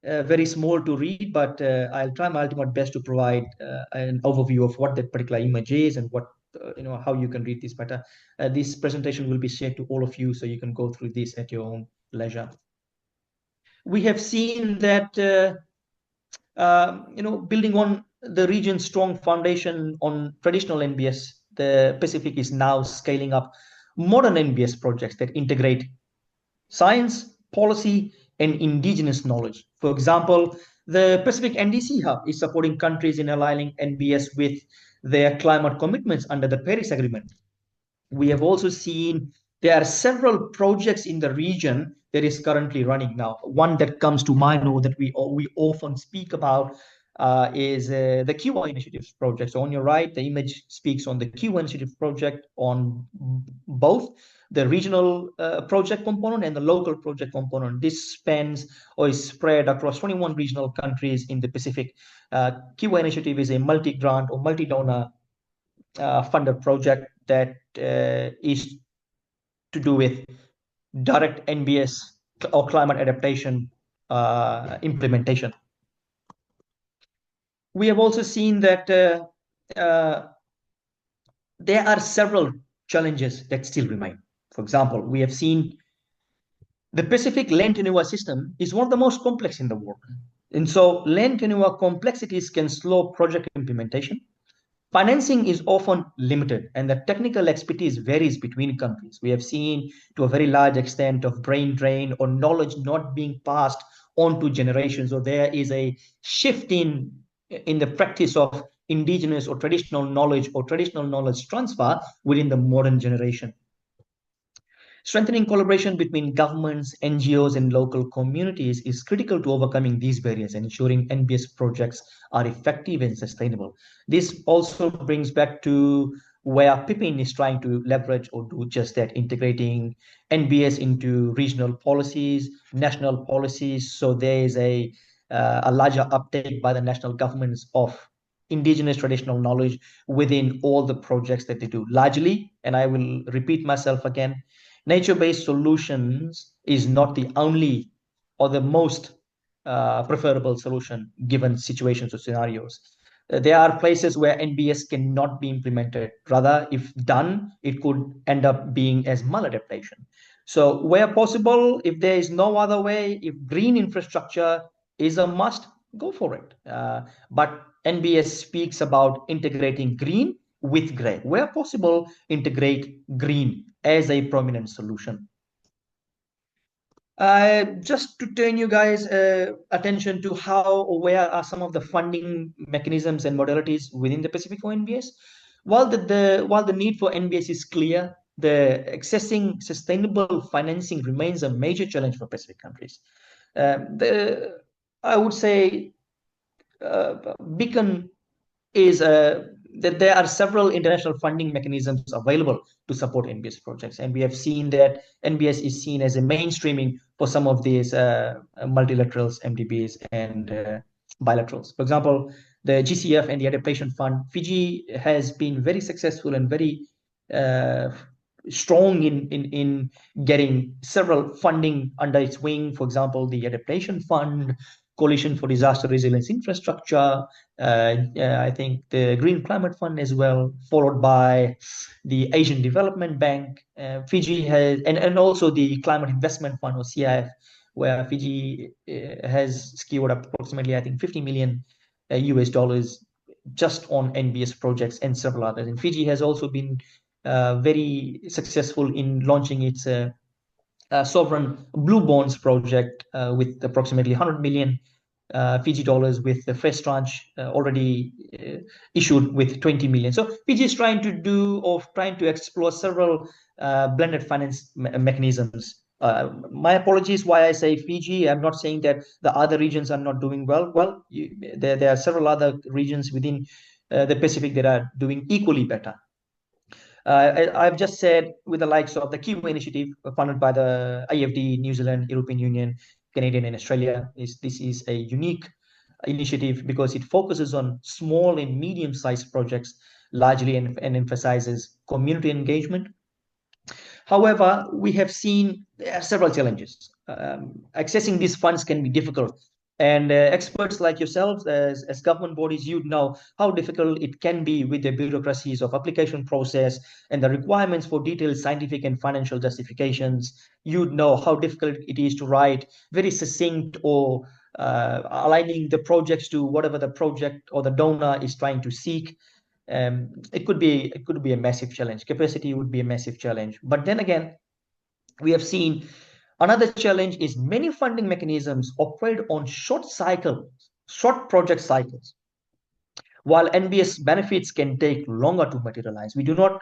very small to read, but I'll try my ultimate best to provide an overview of what that particular image is and what how you can read this better. This presentation will be shared to all of you, so you can go through this at your own leisure. We have seen that building on the region's strong foundation on traditional NBS, the Pacific is now scaling up modern NBS projects that integrate science, policy, and indigenous knowledge. For example, the Pacific NDC Hub is supporting countries in aligning NBS with their climate commitments under the Paris Agreement. We have also seen there are several projects in the region that is currently running now. One that comes to mind, or that we often speak about, is the QI Initiatives project. So on your right, the image speaks on the QI Initiative project on both the regional project component and the local project component. This spans or is spread across 21 regional countries in the Pacific. QI Initiative is a multi-grant or multi-donor funded project that is to do with direct NBS or climate adaptation implementation. We have also seen that there are several challenges that still remain. For example, we have seen the Pacific land tenure system is one of the most complex in the world. And so land tenure complexities can slow project implementation. Financing is often limited, and the technical expertise varies between countries. We have seen to a very large extent of brain drain or knowledge not being passed on to generations. So there is a shift in the practice of indigenous or traditional knowledge transfer within the modern generation. Strengthening collaboration between governments, NGOs, and local communities is critical to overcoming these barriers and ensuring NBS projects are effective and sustainable. This also brings back to where Pippin is trying to leverage or do just that, integrating NBS into regional policies, national policies. So there is a larger uptake by the national governments of indigenous traditional knowledge within all the projects that they do. Largely, and I will repeat myself again, nature-based solutions is not the only or the most preferable solution given situations or scenarios. There are places where NBS cannot be implemented. Rather, if done, it could end up being as maladaptation. So where possible, if there is no other way, if green infrastructure is a must, go for it. But NBS speaks about integrating green with gray. Where possible, integrate green as a prominent solution. Just to turn you guys attention to how or where are some of the funding mechanisms and modalities within the Pacific for NBS. While the need for NBS is clear, the accessing sustainable financing remains a major challenge for Pacific countries. I would say beacon is that there are several international funding mechanisms available to support NBS projects. And we have seen that NBS is seen as a mainstreaming for some of these multilaterals, MDBs, and bilaterals. For example, the GCF and the Adaptation Fund, Fiji has been very successful and very strong in getting several funding under its wing. For example, the Adaptation Fund, Coalition for Disaster Resilience Infrastructure, I think the Green Climate Fund as well, followed by the Asian Development Bank. Fiji has, and also the Climate Investment Fund, or CIF, where Fiji has secured up approximately, I think, 50 million US dollars just on NBS projects and several others. And Fiji has also been very successful in launching its sovereign blue bonds project with approximately 100 million Fiji dollars, with the first tranche already issued with 20 million. So Fiji is trying to explore several blended finance mechanisms. My apologies why I say Fiji. I'm not saying that the other regions are not doing well. Well, there are several other regions within the Pacific that are doing equally better. I've just said with the likes of the Kiwi initiative funded by the IFD, New Zealand, European Union, Canadian, and Australia. This is a unique initiative because it focuses on small and medium-sized projects largely and emphasizes community engagement. However, we have seen there are several challenges. Accessing these funds can be difficult. And experts like yourselves, as government bodies, you'd know how difficult it can be with the bureaucracies of application process and the requirements for detailed scientific and financial justifications. You'd know how difficult it is to write very succinct or aligning the projects to whatever the project or the donor is trying to seek. It could be a massive challenge. Capacity would be a massive challenge. But then again, we have seen another challenge is many funding mechanisms operate on short project cycles. While NBS benefits can take longer to materialize, we do not.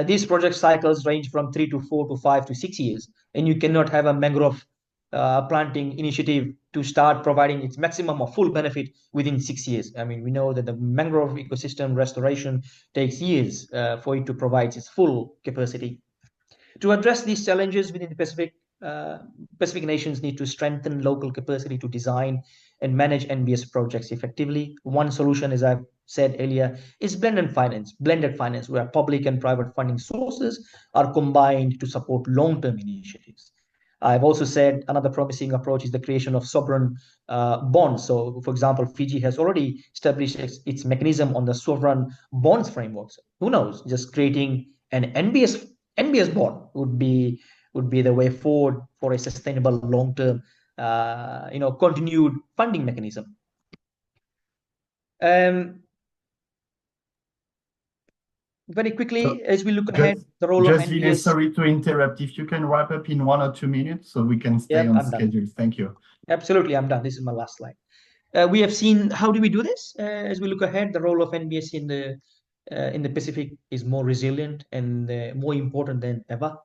These project cycles range from 3 to 4 to 5 to 6 years, and you cannot have a mangrove planting initiative to start providing its maximum or full benefit within 6 years. I mean, we know that the mangrove ecosystem restoration takes years for it to provide its full capacity. To address these challenges within the Pacific, Pacific nations need to strengthen local capacity to design and manage NBS projects effectively. One solution, as I've said earlier, is blended finance, where public and private funding sources are combined to support long-term initiatives. I've also said another promising approach is the creation of sovereign bonds. So, for example, Fiji has already established its mechanism on the sovereign bonds frameworks. Who knows? Just creating an NBS bond would be the way forward for a sustainable long-term, continued funding mechanism. Very quickly, as we look ahead, the role of NBS. Sorry to interrupt. If you can wrap up in 1 or 2 minutes so we can stay on schedule. Thank you. Absolutely, I'm done. This is my last slide. We have seen how do we do this? As we look ahead, the role of NBS in the Pacific is more resilient and more important than ever.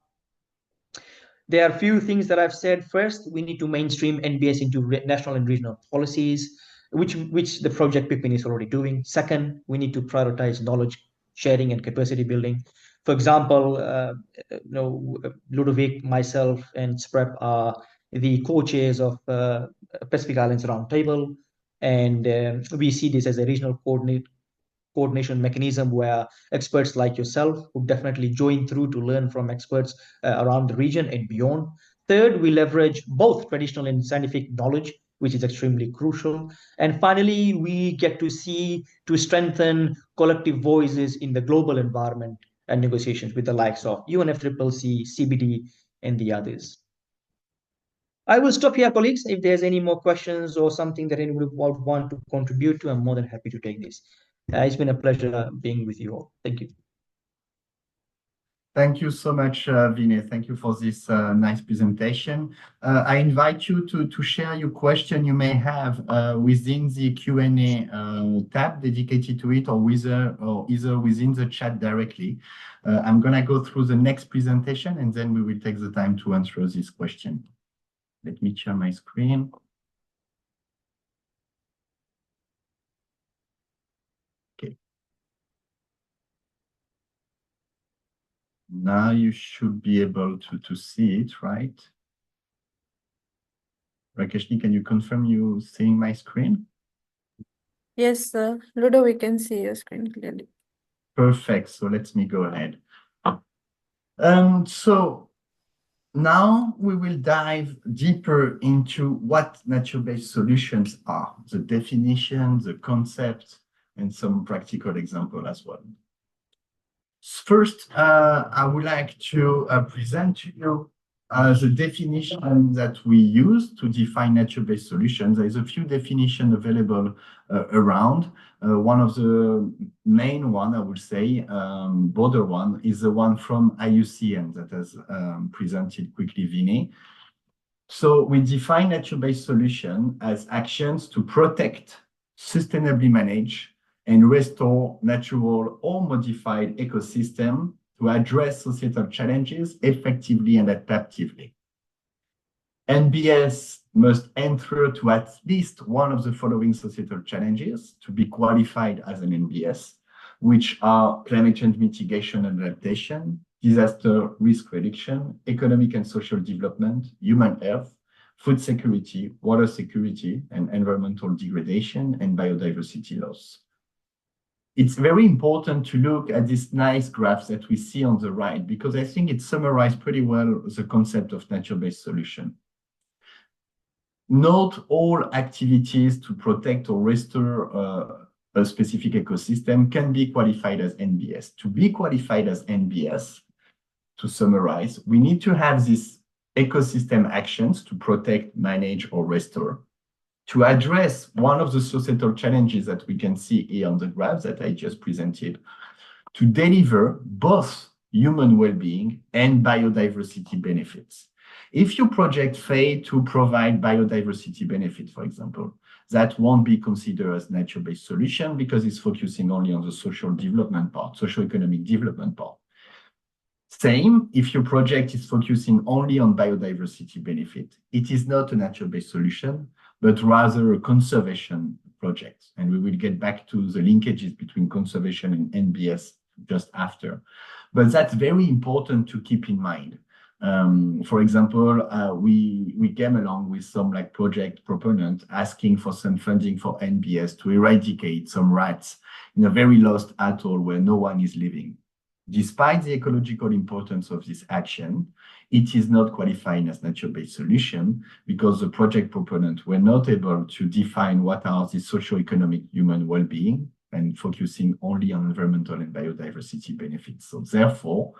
There are a few things that I've said. First, we need to mainstream NBS into national and regional policies, which the project Pippin is already doing. Second, we need to prioritize knowledge sharing and capacity building. For example, Ludovic, myself, and SPREP are the co-chairs of Pacific Islands Roundtable, and we see this as a regional coordination mechanism where experts like yourself would definitely join through to learn from experts around the region and beyond. Third, we leverage both traditional and scientific knowledge, which is extremely crucial. And finally, we get to strengthen collective voices in the global environment and negotiations with the likes of UNFCCC, CBD, and the others. I will stop here, colleagues. If there's any more questions or something that anyone would want to contribute to, I'm more than happy to take this. It's been a pleasure being with you all. Thank you. Thank you so much, Vinay. Thank you for this nice presentation. I invite you to share your question you may have within the Q&A tab dedicated to it, or either within the chat directly. I'm going to go through the next presentation, and then we will take the time to answer this question. Let me share my screen. Now you should be able to see it, right? Rakeshni, can you confirm you seeing my screen? Yes, sir. Ludo, we can see your screen clearly. Perfect. So let me go ahead. So now we will dive deeper into what nature-based solutions are, the definition, the concept, and some practical example as well. First, I would like to present to you the definition that we use to define nature-based solutions. There is a few definitions available around. One of the main one, I would say, broader one, is the one from IUCN that has presented quickly Vinay. So we define nature-based solution as actions to protect, sustainably manage, and restore natural or modified ecosystem to address societal challenges effectively and adaptively. NBS must answer to at least one of the following societal challenges to be qualified as an NBS, which are climate change mitigation and adaptation, disaster risk reduction, economic and social development, human health, food security, water security, and environmental degradation and biodiversity loss. It's very important to look at these nice graphs that we see on the right, because I think it summarizes pretty well the concept of nature-based solution. Not all activities to protect or restore a specific ecosystem can be qualified as NBS. To be qualified as NBS, to summarize, we need to have these ecosystem actions to protect, manage, or restore, to address one of the societal challenges that we can see here on the graph that I just presented, to deliver both human well-being and biodiversity benefits. If your project fails to provide biodiversity benefit, for example, that won't be considered as nature-based solution because it's focusing only on the social development part, socio-economic development part. Same, if your project is focusing only on biodiversity benefit, it is not a nature-based solution, but rather a conservation project. And we will get back to the linkages between conservation and NBS just after. But that's very important to keep in mind. For example, we came along with some project proponent asking for some funding for NBS to eradicate some rats in a very lost atoll where no one is living. Despite the ecological importance of this action, it is not qualifying as nature-based solution because the project proponents were not able to define what are the socio-economic human well-being and focusing only on environmental and biodiversity benefits. So therefore,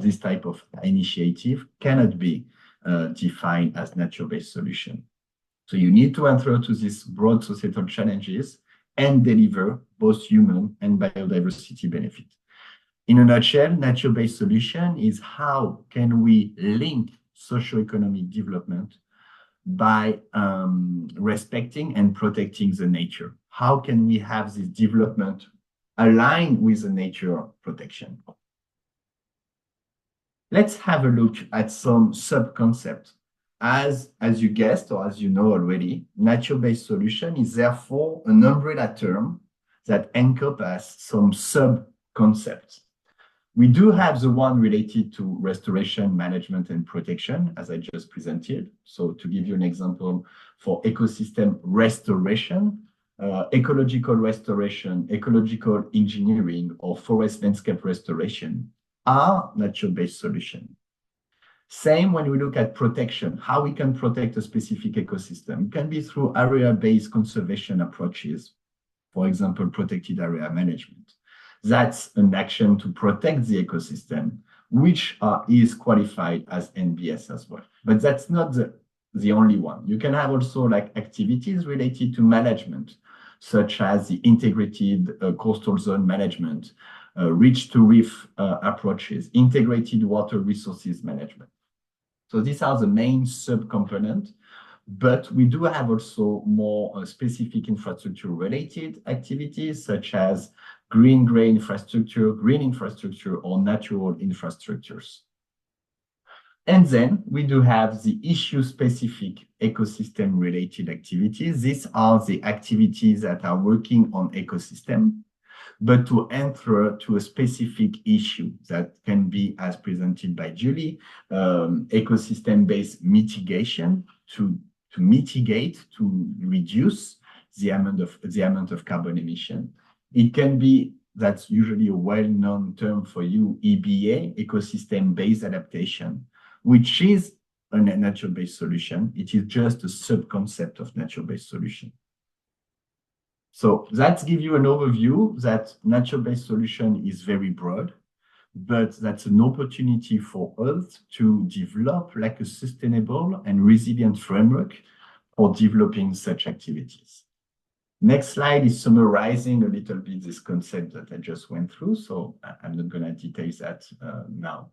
this type of initiative cannot be defined as nature-based solution. So you need to answer to these broad societal challenges and deliver both human and biodiversity benefit. In a nutshell, nature-based solution is how can we link socio-economic development by respecting and protecting the nature? How can we have this development aligned with the nature protection? Let's have a look at some sub-concepts. As you guessed, or as you know already, nature-based solution is therefore an umbrella term that encompasses some sub concepts. We do have the one related to restoration, management, and protection, as I just presented. So to give you an example, for ecosystem restoration, ecological restoration, ecological engineering, or forest landscape restoration are nature-based solutions. Same when we look at protection, how we can protect a specific ecosystem. It can be through area-based conservation approaches, for example, protected area management. That's an action to protect the ecosystem, which is qualified as NBS as well. But that's not the only one. You can have also like activities related to management, such as the integrated coastal zone management, reach to reef approaches, integrated water resources management. So these are the main subcomponents, but we do have also more specific infrastructure-related activities, such as green-gray infrastructure, green infrastructure, or natural infrastructures. And then we do have the issue-specific ecosystem-related activities. These are the activities that are working on ecosystem, but to answer to a specific issue that can be, as presented by Julie, ecosystem-based mitigation to mitigate, to reduce the amount of carbon emission. It can be, that's usually a well-known term for you, EBA, ecosystem-based adaptation, which is a nature-based solution. It is just a sub-concept of nature-based solution. So that gives you an overview that nature-based solution is very broad, but that's an opportunity for us to develop like a sustainable and resilient framework for developing such activities. Next slide is summarizing a little bit this concept that I just went through, so I'm not going to detail that now.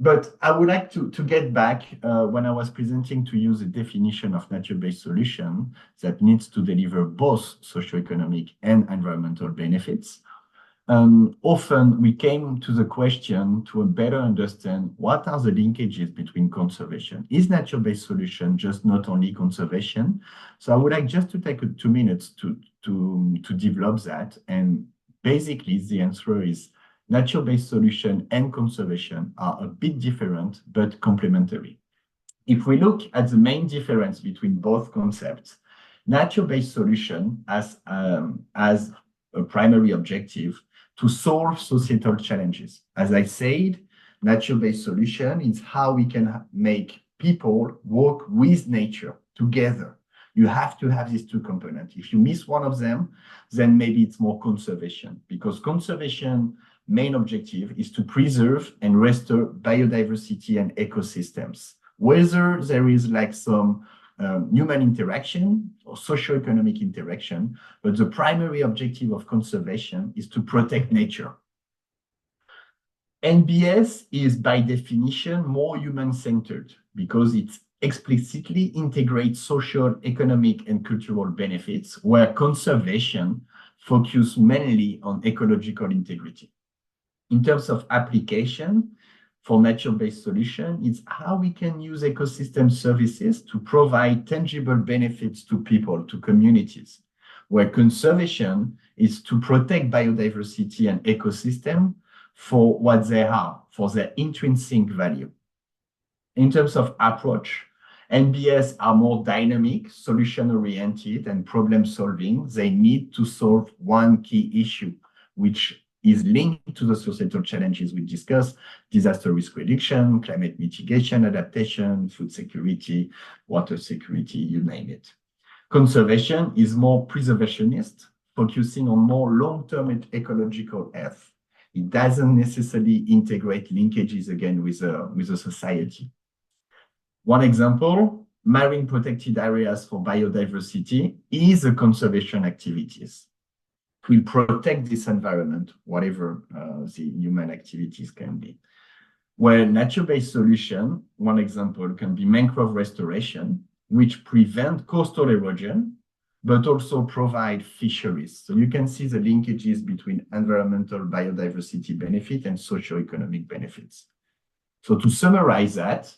But I would like to get back when I was presenting to you the definition of nature-based solution that needs to deliver both socioeconomic and environmental benefits. Often we came to the question to better understand what are the linkages between conservation. Is nature-based solution just not only conservation? So I would like just to take 2 minutes to develop that. And basically the answer is nature-based solution and conservation are a bit different, but complementary. If we look at the main difference between both concepts, nature-based solution as a primary objective to solve societal challenges. As I said, nature-based solution is how we can make people work with nature together. You have to have these two components. If you miss one of them, then maybe it's more conservation, because conservation main objective is to preserve and restore biodiversity and ecosystems. Whether there is like some human interaction or socio-economic interaction, but the primary objective of conservation is to protect nature. NBS is by definition more human-centered because it explicitly integrates social, economic, and cultural benefits, where conservation focuses mainly on ecological integrity. In terms of application for nature-based solution, it's how we can use ecosystem services to provide tangible benefits to people, to communities, where conservation is to protect biodiversity and ecosystem for what they are, for their intrinsic value. In terms of approach, NBS are more dynamic, solution-oriented, and problem-solving. They need to solve one key issue, which is linked to the societal challenges we discussed: disaster risk reduction, climate mitigation, adaptation, food security, water security, you name it. Conservation is more preservationist, focusing on more long-term ecological health. It doesn't necessarily integrate linkages again with a society. One example, marine protected areas for biodiversity is a conservation activities. Will protect this environment, whatever the human activities can be. Where nature-based solution, one example can be mangrove restoration, which prevent coastal erosion, but also provide fisheries. So you can see the linkages between environmental biodiversity benefit and socio-economic benefits. So to summarize that,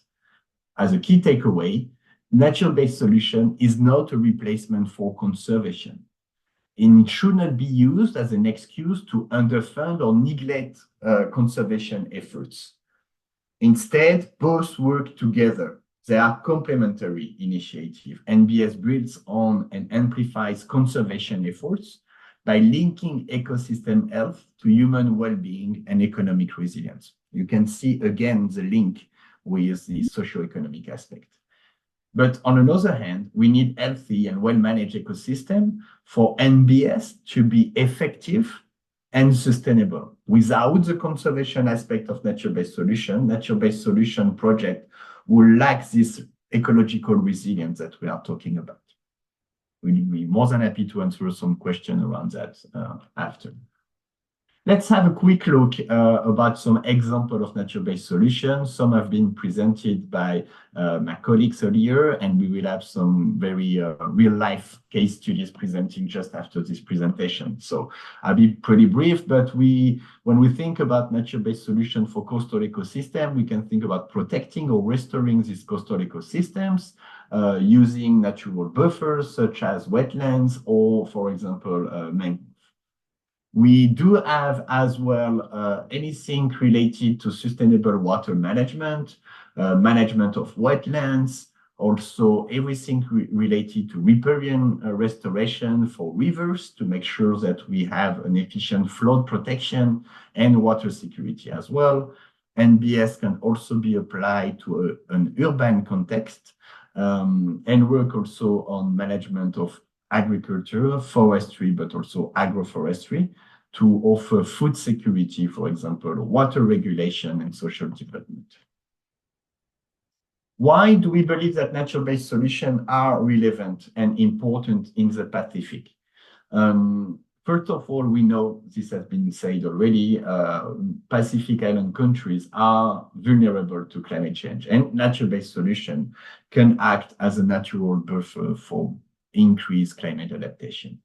as a key takeaway, nature-based solution is not a replacement for conservation. And it should not be used as an excuse to underfund or neglect conservation efforts. Instead, both work together. They are complementary initiatives. NBS builds on and amplifies conservation efforts by linking ecosystem health to human well-being and economic resilience. You can see again the link with the socio-economic aspect. But on another hand, we need healthy and well-managed ecosystem for NBS to be effective and sustainable. Without the conservation aspect of nature-based solution project will lack this ecological resilience that we are talking about. We'll be more than happy to answer some questions around that after. Let's have a quick look about some examples of nature-based solutions. Some have been presented by my colleagues earlier, and we will have some very real-life case studies presenting just after this presentation. So I'll be pretty brief, but when we think about nature-based solution for coastal ecosystem, we can think about protecting or restoring these coastal ecosystems using natural buffers such as wetlands or, for example, mangroves. We do have as well anything related to sustainable water management, management of wetlands, also everything related to riparian restoration for rivers to make sure that we have an efficient flood protection and water security as well. NBS can also be applied to an urban context and work also on management of agriculture, forestry, but also agroforestry to offer food security, for example, water regulation and social development. Why do we believe that nature-based solutions are relevant and important in the Pacific? First of all, we know this has been said already, Pacific Island countries are vulnerable to climate change, and nature-based solution can act as a natural buffer for increased climate adaptation.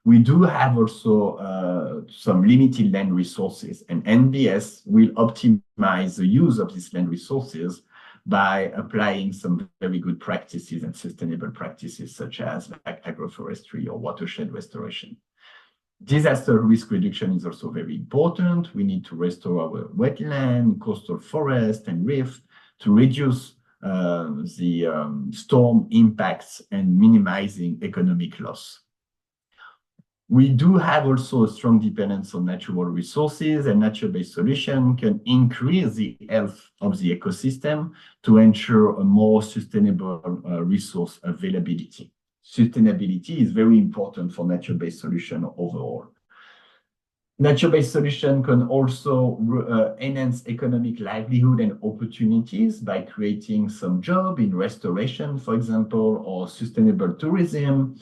We do have also some limited land resources, and NBS will optimize the use of these land resources by applying some very good practices and sustainable practices such as agroforestry or watershed restoration. Disaster risk reduction is also very important. We need to restore our wetland, coastal forest, and reef to reduce the storm impacts and minimizing economic loss. We do have also a strong dependence on natural resources, and nature-based solution can increase the health of the ecosystem to ensure a more sustainable resource availability. Sustainability is very important for nature-based solution overall. Nature-based solution can also enhance economic livelihood and opportunities by creating some job in restoration, for example, or sustainable tourism.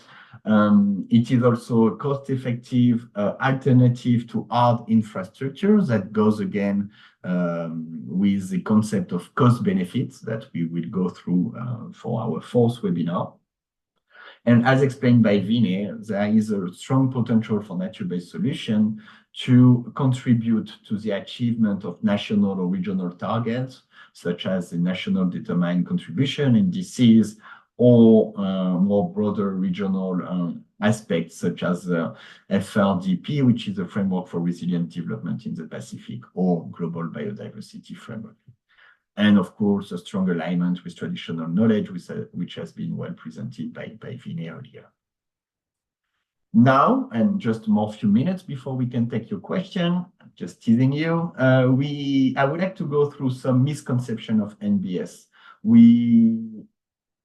It is also a cost-effective alternative to hard infrastructure that goes again with the concept of cost benefits that we will go through for our fourth webinar. And as explained by Vinay, there is a strong potential for nature-based solution to contribute to the achievement of national or regional targets, such as the national determined contribution indices, or more broader regional aspects, such as FRDP, which is a framework for resilient development in the Pacific, or global biodiversity framework. And of course, a strong alignment with traditional knowledge, which has been well presented by Vinay earlier. Now, and just more few minutes before we can take your question, just teasing you, I would like to go through some misconception of NBS. We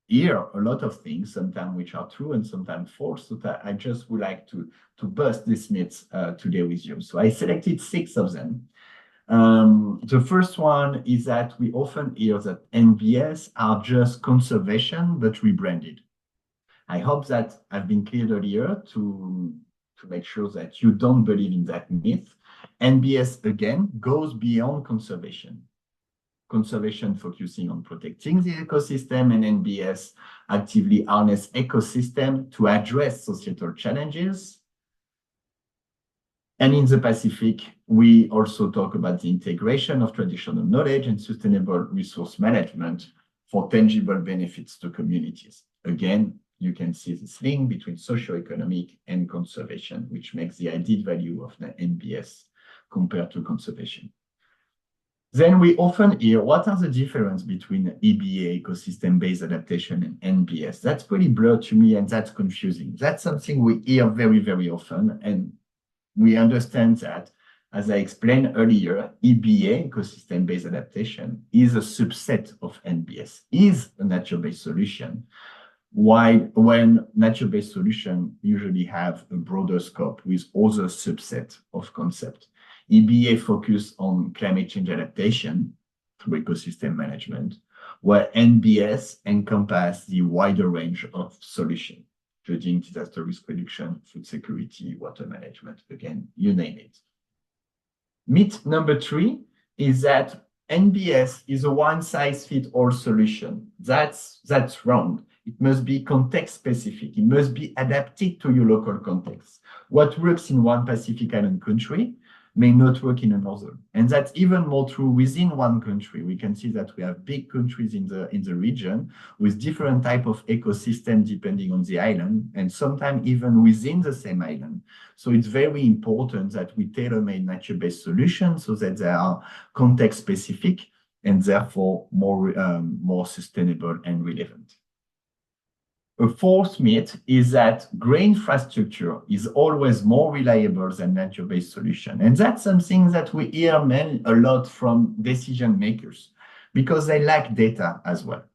hear a lot of things, sometimes which are true and sometimes false, so that I just would like to bust these myths today with you. So I selected 6 of them. The first one is that we often hear that NBS are just conservation, but rebranded. I hope that I've been clear earlier to make sure that you don't believe in that myth. NBS, again, goes beyond conservation. Conservation focusing on protecting the ecosystem, and NBS actively harness ecosystem to address societal challenges. And in the Pacific, we also talk about the integration of traditional knowledge and sustainable resource management for tangible benefits to communities. Again, you can see this link between socioeconomic and conservation, which makes the added value of the NBS compared to conservation. Then we often hear, what are the difference between EBA, ecosystem-based adaptation, and NBS? That's pretty blurred to me, and that's confusing. That's something we hear very, very often, and we understand that, as I explained earlier, EBA, ecosystem-based adaptation, is a subset of NBS, is a nature-based solution, while when nature-based solutions usually have a broader scope with other subset of concepts. EBA focus on climate change adaptation through ecosystem management, where NBS encompass the wider range of solutions, including disaster risk reduction, food security, water management, again, you name it. Myth number 3 is that NBS is a one-size-fits-all solution. That's wrong. It must be context-specific. It must be adapted to your local context. What works in one Pacific Island country may not work in another. And that's even more true within one country. We can see that we have big countries in the region with different type of ecosystem depending on the island, and sometimes even within the same island. So it's very important that we tailor-made nature-based solutions so that they are context-specific and therefore more sustainable and relevant. A fourth myth is that gray infrastructure is always more reliable than nature-based solution. And that's something that we hear a lot from decision makers because they lack data as well.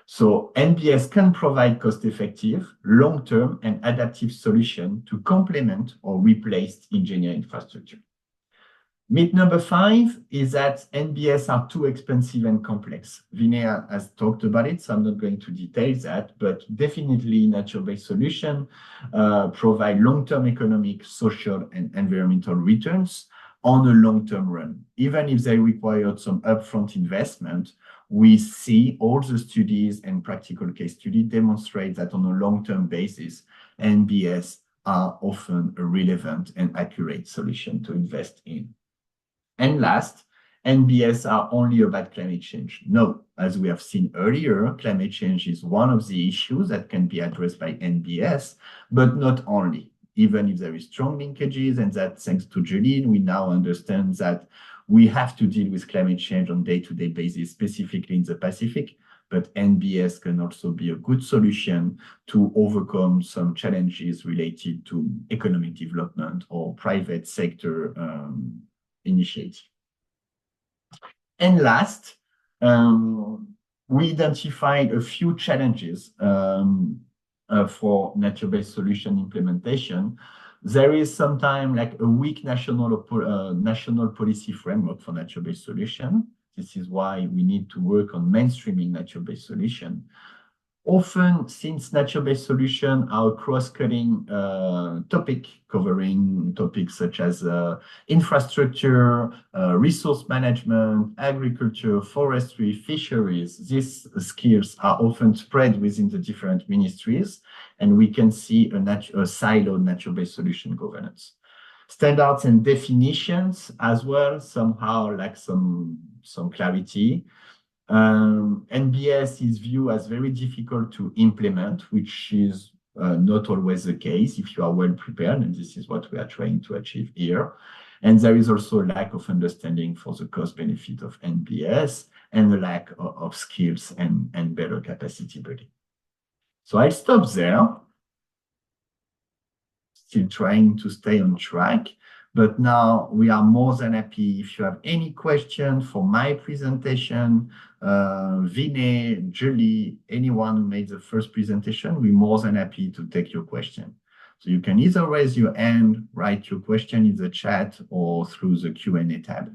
So NBS can provide cost-effective, long-term, and adaptive solution to complement or replace engineered infrastructure. Myth number 5 is that NBS are too expensive and complex. Vinay has talked about it, so I'm not going to detail that, but definitely nature-based solutions provide long-term economic, social, and environmental returns on a long-term run. Even if they require some upfront investment, we see all the studies and practical case studies demonstrate that on a long-term basis, NBS are often a relevant and accurate solution to invest in. And last, NBS are only about climate change. No, as we have seen earlier, climate change is one of the issues that can be addressed by NBS, but not only. Even if there is strong linkages, and that thanks to Julien, we now understand that we have to deal with climate change on day-to-day basis, specifically in the Pacific, but NBS can also be a good solution to overcome some challenges related to economic development or private sector initiative. And last, we identified a few challenges for nature-based solution implementation. There is sometimes like a weak national policy framework for nature-based solution. This is why we need to work on mainstreaming nature-based solution. Often, since nature-based solutions are a cross-cutting topic, covering topics such as infrastructure, resource management, agriculture, forestry, fisheries, these skills are often spread within the different ministries, and we can see a siloed nature-based solution governance. Standards and definitions as well somehow lack some clarity. NBS is viewed as very difficult to implement, which is not always the case if you are well prepared, and this is what we are trying to achieve here. And there is also a lack of understanding for the cost benefit of NBS and a lack of skills and better capacity building. So I'll stop there. Still trying to stay on track. But now we are more than happy if you have any questions for my presentation, Vinay, Julie, anyone who made the first presentation, we're more than happy to take your question. So you can either raise your hand, write your question in the chat, or through the Q&A tab.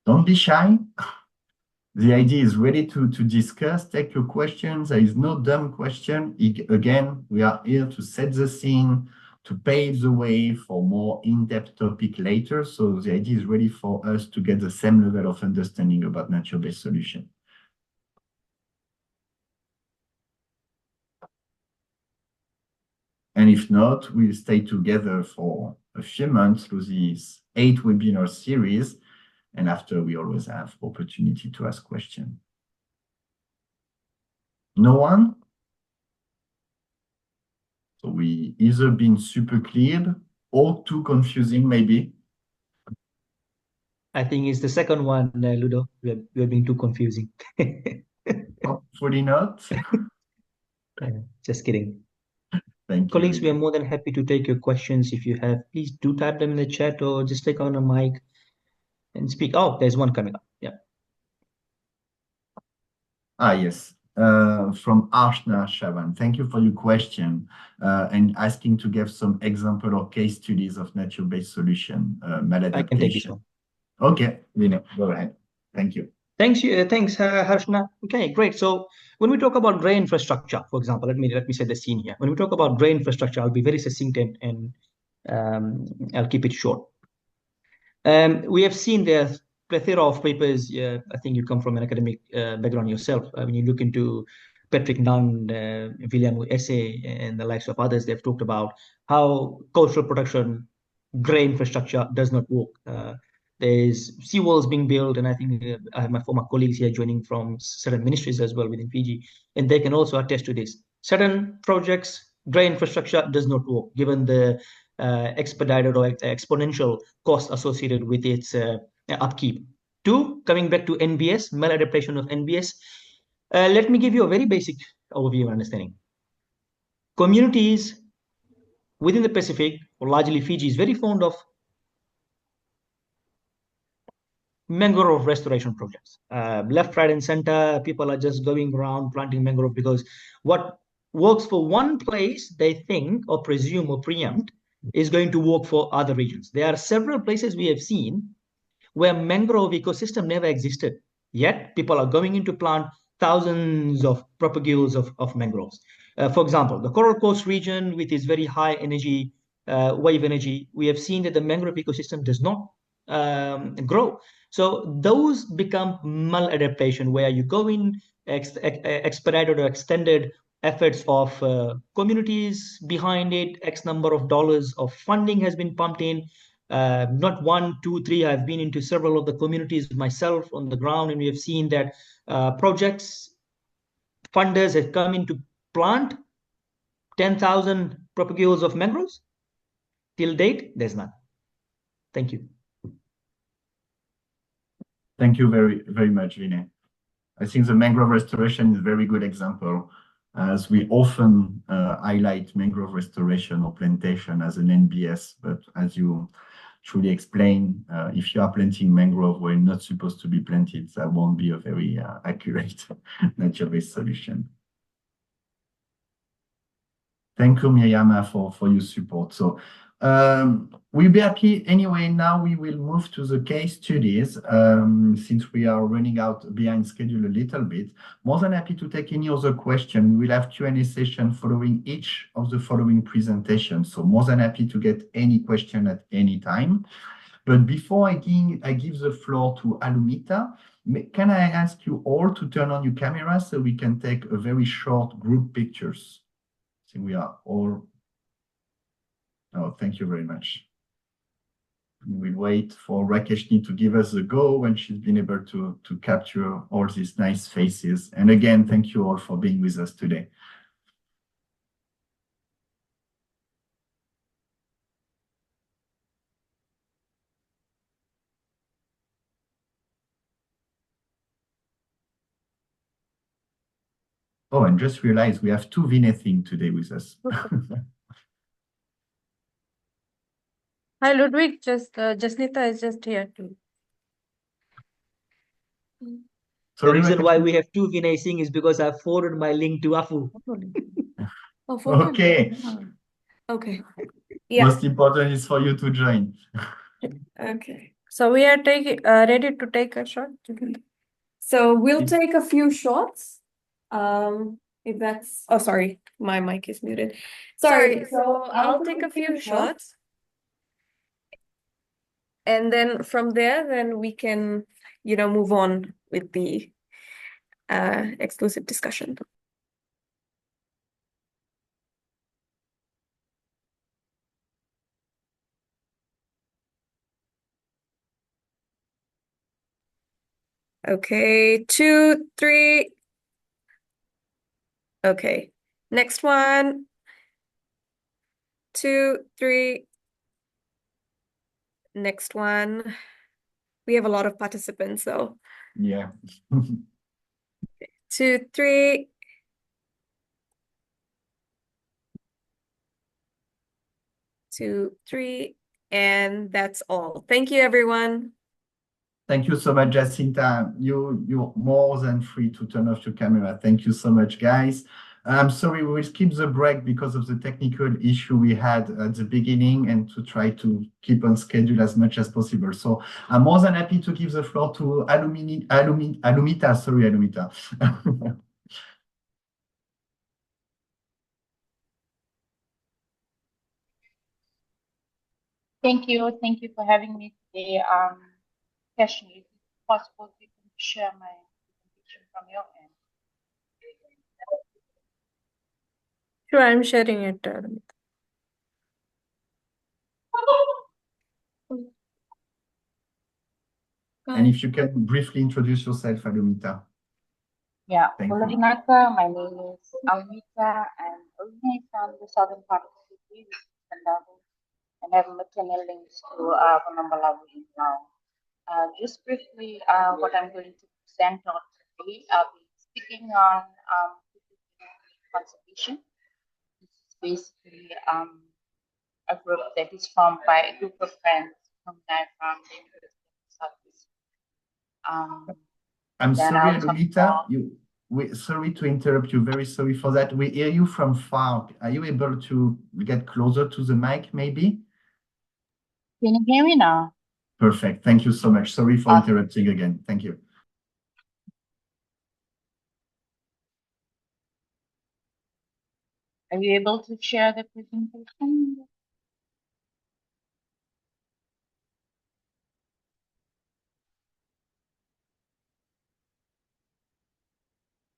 Don't be shy. The idea is ready to discuss, take your questions. There is no dumb question. Again, we are here to set the scene, to pave the way for more in-depth topic later. So the idea is ready for us to get the same level of understanding about nature-based solution. And if not, we'll stay together for a few months through this 8-webinar series. And after, we always have opportunity to ask questions. No one? So we either been super clear or too confusing, maybe. I think it's the second one, Ludo. We're being too confusing. Hopefully not. Just kidding. Thank you. Colleagues, we are more than happy to take your questions. If you have, please do type them in the chat or just take on a mic and speak. Oh, there's one coming up. Yeah. Yes. From Arshna Shaban. Thank you for your question and asking to give some example or case studies of nature-based solution, maladaptation. I can take this one. Okay, Vinay, go ahead. Thank you. Thanks, Harshna. Okay, great. So when we talk about grey infrastructure, for example, let me set the scene here. When we talk about grey infrastructure, I'll be very succinct and I'll keep it short. We have seen the plethora of papers. I think you come from an academic background yourself. When you look into Patrick Nunn, William Essay, and the likes of others, they've talked about how coastal protection, grey infrastructure does not work. There's seawalls being built, and I think I have my former colleagues here joining from certain ministries as well within Fiji, and they can also attest to this. Certain projects, grey infrastructure does not work, given the expedited or exponential cost associated with its upkeep. Two, coming back to NBS, maladaptation of NBS. Let me give you a very basic overview and understanding. Communities within the Pacific, or largely Fiji, is very fond of mangrove restoration projects. Left, right, and center, people are just going around planting mangrove because what works for one place, they think or presume or preempt, is going to work for other regions. There are several places we have seen where mangrove ecosystem never existed, yet people are going in to plant thousands of propagules of mangroves. For example, the Coral Coast region with its very high energy, wave energy, we have seen that the mangrove ecosystem does not grow. So those become maladaptation, where you go in expedited or extended efforts of communities behind it, X number of dollars of funding has been pumped in. Not one, two, three. I've been into several of the communities myself on the ground, and we have seen that projects, funders have come in to plant 10,000 propagules of mangroves. Till date, there's none. Thank you. Thank you very, very much, Vinay. I think the mangrove restoration is a very good example, as we often highlight mangrove restoration or plantation as an NBS, but as you truly explained, if you are planting mangrove where it's not supposed to be planted, that won't be a very accurate nature-based solution. Thank you, Miriam, for your support. So we'll be happy anyway. Now we will move to the case studies since we are running out behind schedule a little bit. More than happy to take any other question. We will have Q&A session following each of the following presentations. So more than happy to get any question at any time. But before I give the floor to Alumita, can I ask you all to turn on your camera so we can take a very short group pictures? So we are all. Oh, thank you very much. We wait for Rakeshni to give us a go when she's been able to capture all these nice faces. And again, thank you all for being with us today. Oh, and just realized we have two Vinay things today with us. Hi, Ludwig. Jasnita is just here too. The reason why we have two Vinay Singh is because I forwarded my link to Afu. Okay. Okay. Yeah. Most important is for you to join. Okay. So we are ready to take a shot. So we'll take a few shots. If that's, oh, sorry, my mic is muted. Sorry. So I'll take a few shots. And then from there, then we can, move on with the exclusive discussion. Okay, 2, 3. Okay, next one. 2, 3. Next one. We have a lot of participants, so Yeah. 2, 3. 2, 3. And that's all. Thank you, everyone. Thank you so much, Jacinta. You're more than free to turn off your camera. Thank you so much, guys. I'm sorry, we will skip the break because of the technical issue we had at the beginning and to try to keep on schedule as much as possible. So I'm more than happy to give the floor to Alumita. Sorry, Alumita. Thank you. Thank you for having me today. Kashmir, is it possible to share my presentation from your end? Sure, I'm sharing it. And if you can briefly introduce yourself, Alumita. Yeah, Thank Hello, you. Inaka. My name is Almita. I'm originally from the southern part of the city, which is Pandavo, and have maternal links to Bonambalawu in now. Just briefly, what I'm going to present on today, I'll be speaking on conservation. This is basically a group that is formed by a group of friends from the University of the Southeast. I'm Then sorry, I'll talk Alumita. about Sorry to interrupt you. Very sorry for that. We hear you from far. Are you able to get closer to the mic, maybe? Can you hear me now? Perfect. Thank you so much. Sorry for interrupting again. Thank you. Are you able to share the presentation?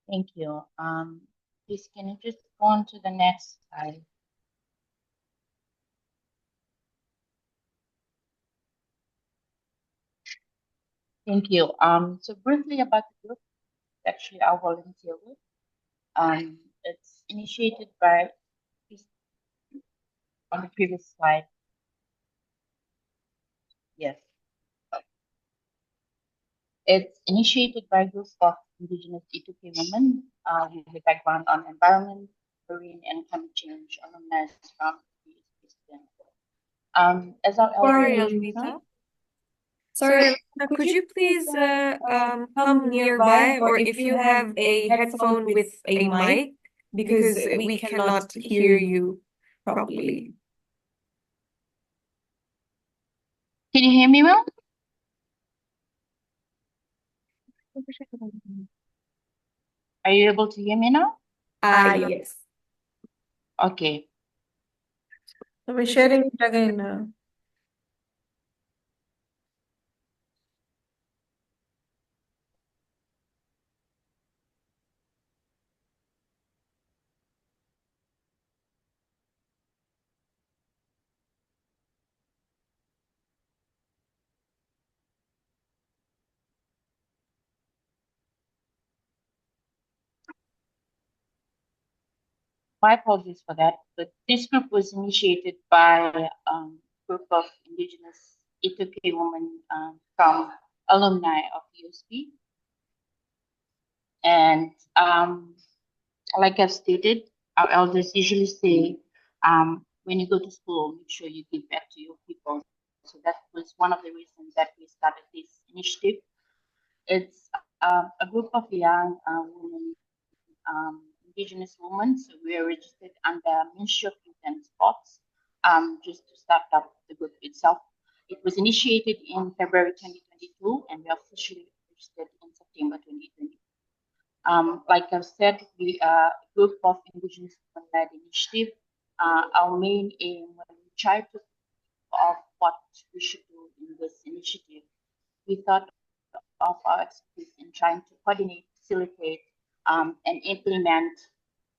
Thank you. Please, can you just go on to the next slide? Thank you. So briefly about the group, actually our volunteer group. It's initiated by, on the previous slide. Yes. It's initiated by a group of indigenous E2K women with a background on environment, marine, and climate change alumni from the student. As our Sorry, elder Almita. Sorry, Almita, could you please come nearby, or if you have a headphone with a mic, because we cannot hear you properly. Can you hear me well? Are you able to hear me now? Yes. Okay. So we're sharing it again now. My apologies for that, but this group was initiated by a group of indigenous E2K women from alumni of USP. And like I've stated, our elders usually say, when you go to school, make sure you give back to your people. So that was one of the reasons that we started this initiative. It's a group of young women, indigenous women. So we are registered under Ministry of Youth and Sports, just to start up the group itself. It was initiated in February 2022, and we are officially registered in September 2020. Like I've said, we are a group of indigenous women-led initiative. Our main aim when we try to of what we should do in this initiative, we thought of our expertise in trying to coordinate, facilitate, and implement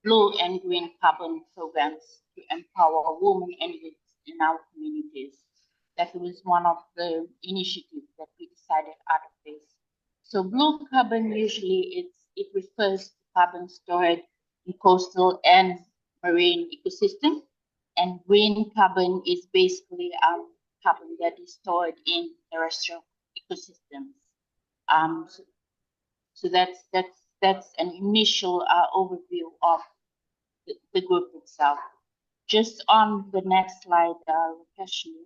blue and green carbon programs to empower women and youth in our communities. That was one of the initiatives that we decided out of this. So blue carbon usually it refers to carbon stored in coastal and marine ecosystem, and green carbon is basically carbon that is stored in terrestrial ecosystems. So that's an initial overview of the group itself. Just on the next slide, Rakashni.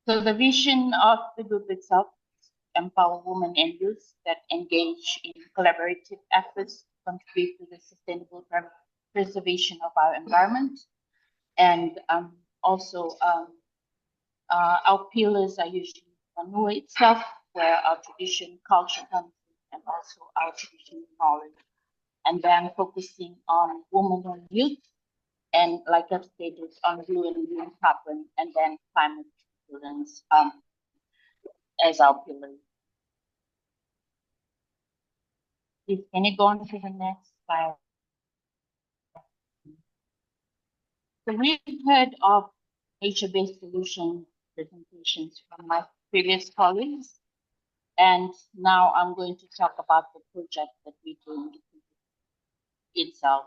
So the vision of the group itself is to empower women and youth that engage in collaborative efforts to contribute to the sustainable preservation of our environment. And also our pillars are usually Vanua itself, where our tradition, culture comes in, and also our traditional knowledge. And then focusing on women and youth, and like I've stated, on blue and green carbon, and then climate resilience as our pillar. Please, can you go on to the next slide? So we've heard of nature-based solution presentations from my previous colleagues, and now I'm going to talk about the project that we're doing itself.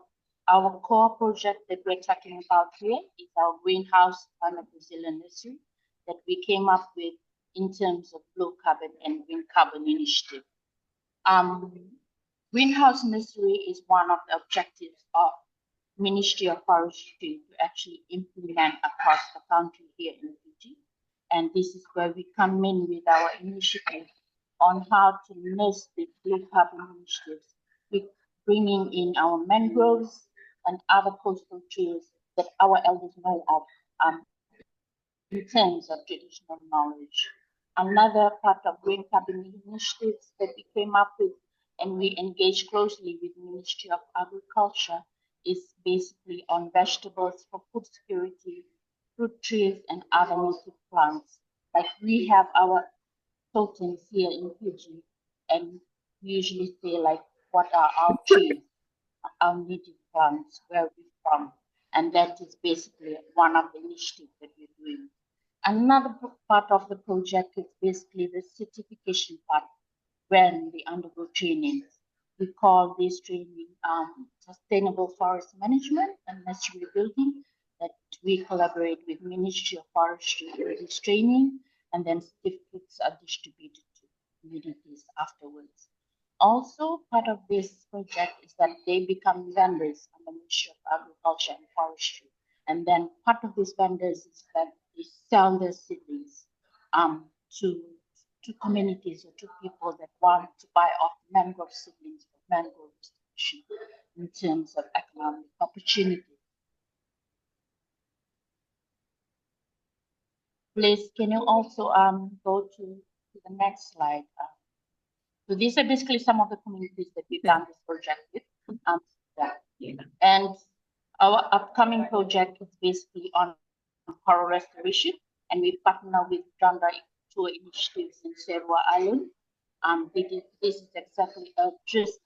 Our core project that we're talking about here is our greenhouse climate resilient nursery that we came up with in terms of blue carbon and green carbon initiative. Greenhouse nursery is one of the objectives of Ministry of Forestry to actually implement across the country here in Fiji. And this is where we come in with our initiative on how to nurse the blue carbon initiatives, with bringing in our mangroves and other coastal trees that our elders know of in terms of traditional knowledge. Another part of green carbon initiatives that we came up with and we engage closely with the Ministry of Agriculture is basically on vegetables for food security, fruit trees, and other native plants. Like we have our totems here in Fiji, and we usually say like, what are our trees, our native plants, where we're from, and that is basically one of the initiatives that we're doing. Another part of the project is basically the certification part when they undergo training. We call this training Sustainable Forest Management and Nursery Building, that we collaborate with Ministry of Forestry in this training, and then certificates are distributed to communities afterwards. Also, part of this project is that they become vendors on the Ministry of Agriculture and Forestry. And then part of these vendors is that they sell their seedlings to communities or to people that want to buy off mangrove seedlings for mangrove restoration in terms of economic opportunity. Please, can you also go to the next slide? So these are basically some of the communities that we've done this project with. And our upcoming project is basically on coral restoration, and we partner with Janda Tour Initiatives in Serua Island. This is exactly just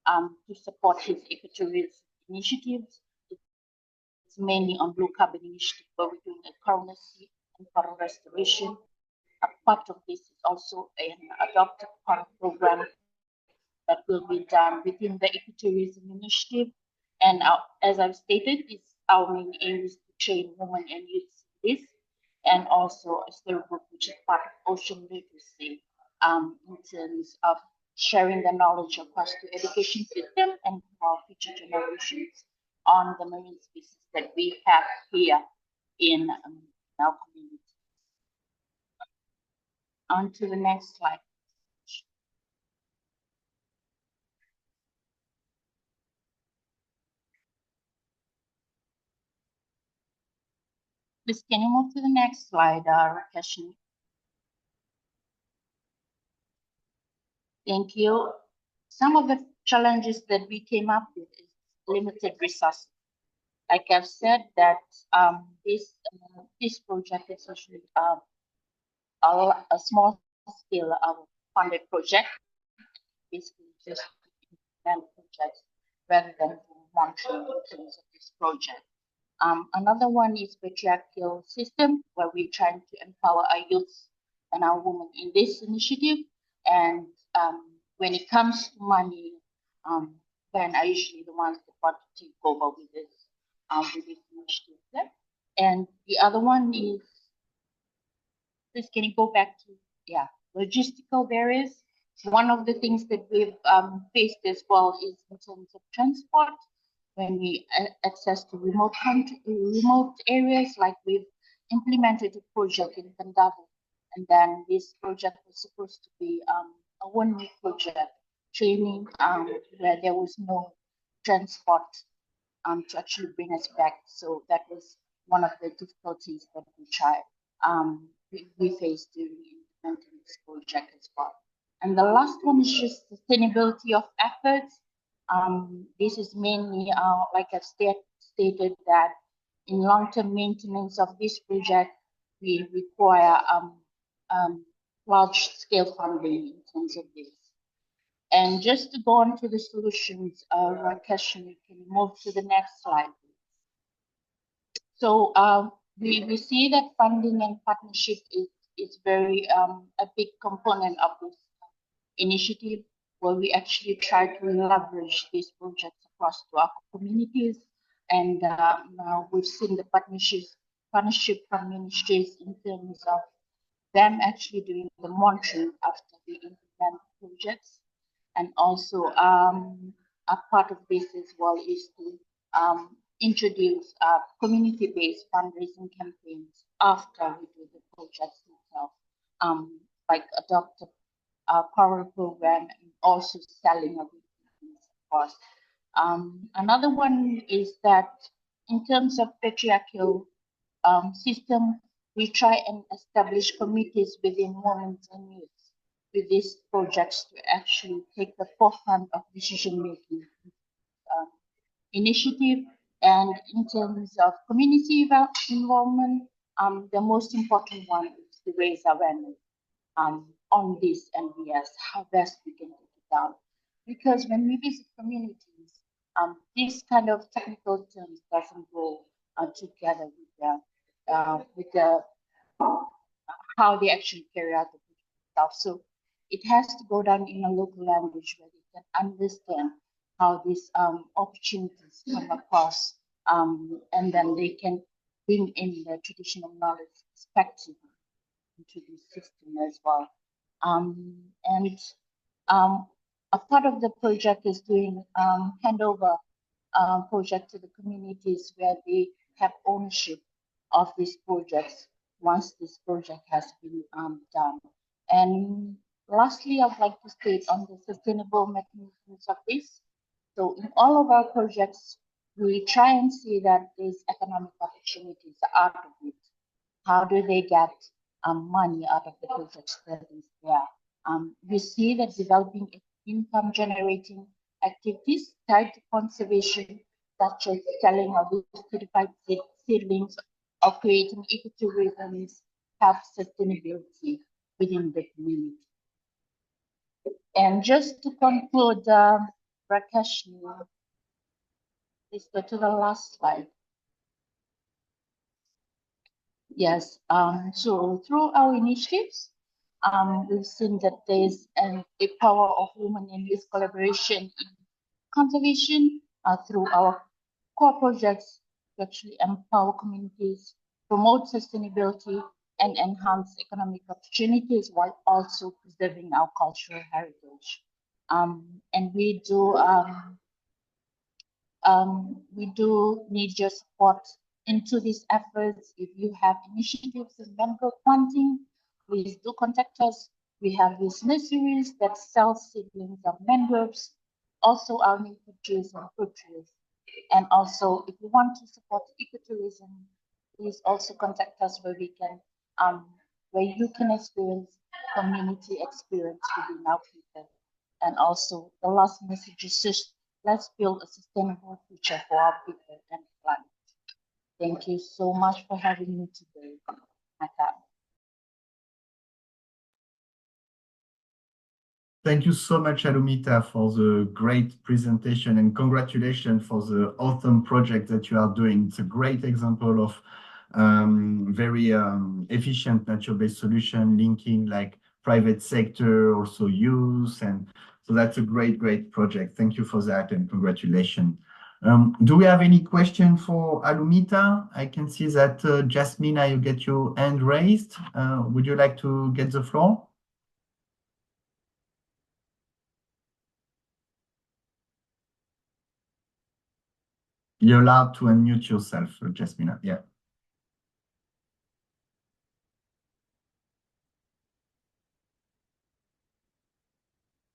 to support his ecotourism initiatives. It's mainly on blue carbon initiative, where we're doing a coral nursery and coral restoration. A part of this is also an adopted coral program that will be done within the ecotourism initiative. And as I've stated, our main aim is to train women and youth in this, and also a storybook, which is part of ocean literacy, in terms of sharing the knowledge across the education system and to our future generations on the marine species that we have here in our community. On to the next slide. Please, can you move to the next slide, Rakashni? Thank you. Some of the challenges that we came up with is limited resources. Like I've said, that this project is actually a small scale funded project, basically just projects rather than monitoring in terms of this project. Another one is patriarchal system, where we're trying to empower our youth and our women in this initiative. And when it comes to money, men are usually the ones that want to take over with this initiative. Yeah? And the other one is, please can you go back to, yeah, logistical barriers. One of the things that we've faced as well is in terms of transport. When we access to remote areas, like we've implemented a project in Kandavo, and then this project was supposed to be a one-week project training where there was no transport to actually bring us back. So that was one of the difficulties that we faced during implementing this project as well. And the last one is just sustainability of efforts. This is mainly, like I've stated, that in long-term maintenance of this project, we require large-scale funding in terms of this. And just to go on to the solutions, Rakesh, you can move to the next slide. So we see that funding and partnership is very a big component of this initiative, where we actually try to leverage these projects across to our communities. And now we've seen the partnership from ministries in terms of them actually doing the monitoring after we implement projects. And also a part of this as well is to introduce community-based fundraising campaigns after we do the projects itself, like adopt a power program and also selling of things, of course. Another one is that in terms of patriarchal system, we try and establish committees within women and youth with these projects to actually take the forefront of decision-making initiative. And in terms of community involvement, the most important one is to raise awareness on this and yes, how best we can take it down. Because when we visit communities, this kind of technical terms doesn't go together with the how they actually carry out the stuff. So it has to go down in a local language where they can understand how these opportunities come across, and then they can bring in the traditional knowledge perspective into the system as well. And a part of the project is doing handover project to the communities where they have ownership of these projects once this project has been done. And lastly, I'd like to state on the sustainable mechanisms of this. So in all of our projects, we try and see that there's economic opportunities out of it. How do they get money out of the projects that is there? We see that developing income generating activities tied to conservation, such as selling of certified seedlings or creating ecotourism, help sustainability within the community. And just to conclude, Rakesh, please go to the last slide. Yes, so through our initiatives, we've seen that there's a power of women and youth collaboration in conservation through our core projects to actually empower communities, promote sustainability, and enhance economic opportunities while also preserving our cultural heritage. And we do need your support into these efforts. If you have initiatives in mangrove planting, please do contact us. We have these nurseries that sell seedlings of mangroves, also our native trees and fruit trees. And also, if you want to support ecotourism, please also contact us where we can, where you can experience community experience within our people. And also, the last message is just let's build a sustainable future for our people and planet. Thank you so much for having me today, Maka. Thank you so much, Alumita, for the great presentation, and congratulations for the awesome project that you are doing. It's a great example of very efficient nature-based solution linking like private sector, also use. And so that's a great project. Thank you for that and congratulations. Do we have any question for Alumita? I can see that Jasmina, you get your hand raised. Would you like to get the floor? You're allowed to unmute yourself, Jasmina. Yeah.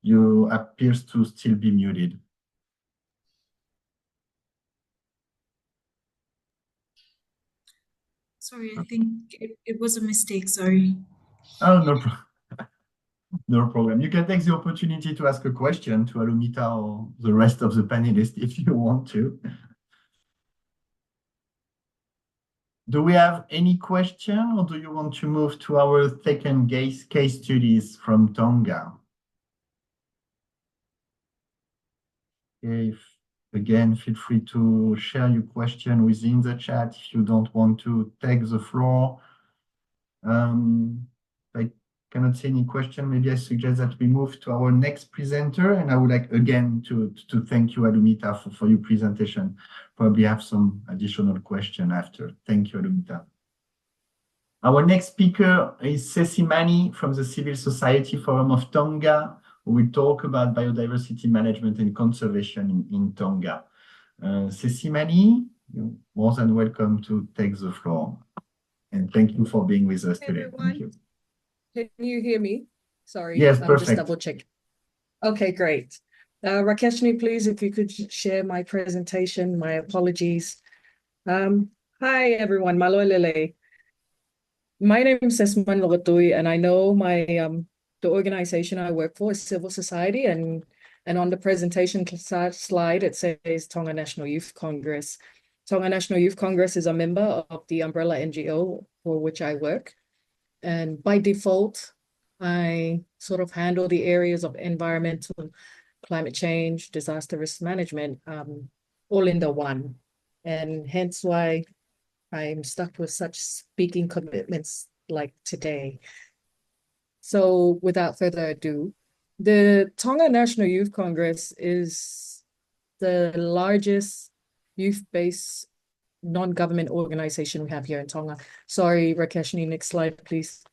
You appears to still be muted. Sorry, I think it was a mistake. Sorry. Oh, no problem. You can take the opportunity to ask a question to Alumita or the rest of the panelists if you want to. Do we have any question, or do you want to move to our second case studies from Tonga? If, again, feel free to share your question within the chat if you don't want to take the floor. I cannot see any question. Maybe I suggest that we move to our next presenter, and I would like again to thank you, Alumita, for your presentation. Probably have some additional question after. Thank you, Alumita. Our next speaker is Sesimani from the Civil Society Forum of Tonga, who will talk about biodiversity management and conservation in Tonga. Sesimani, you're more than welcome to take the floor. And thank you for being with us today. Everyone. Thank you. Can you hear me? Sorry. Yes, I'm perfect. just double checking. Okay, great. Rakeshni, please, if you could share my presentation, my apologies. Hi, everyone. Maloelele. My name is Sesman Logatui, and I know the organization I work for is civil society, and on the presentation slide, it says Tonga National Youth Congress. Tonga National Youth Congress is a member of the umbrella NGO for which I work. And by default, I sort of handle the areas of environmental, climate change, disaster risk management, all in the one. And hence why I'm stuck with such speaking commitments like today. So without further ado, the Tonga National Youth Congress is the largest youth-based non-government organization we have here in Tonga. Sorry, Rakeshni, next slide, please.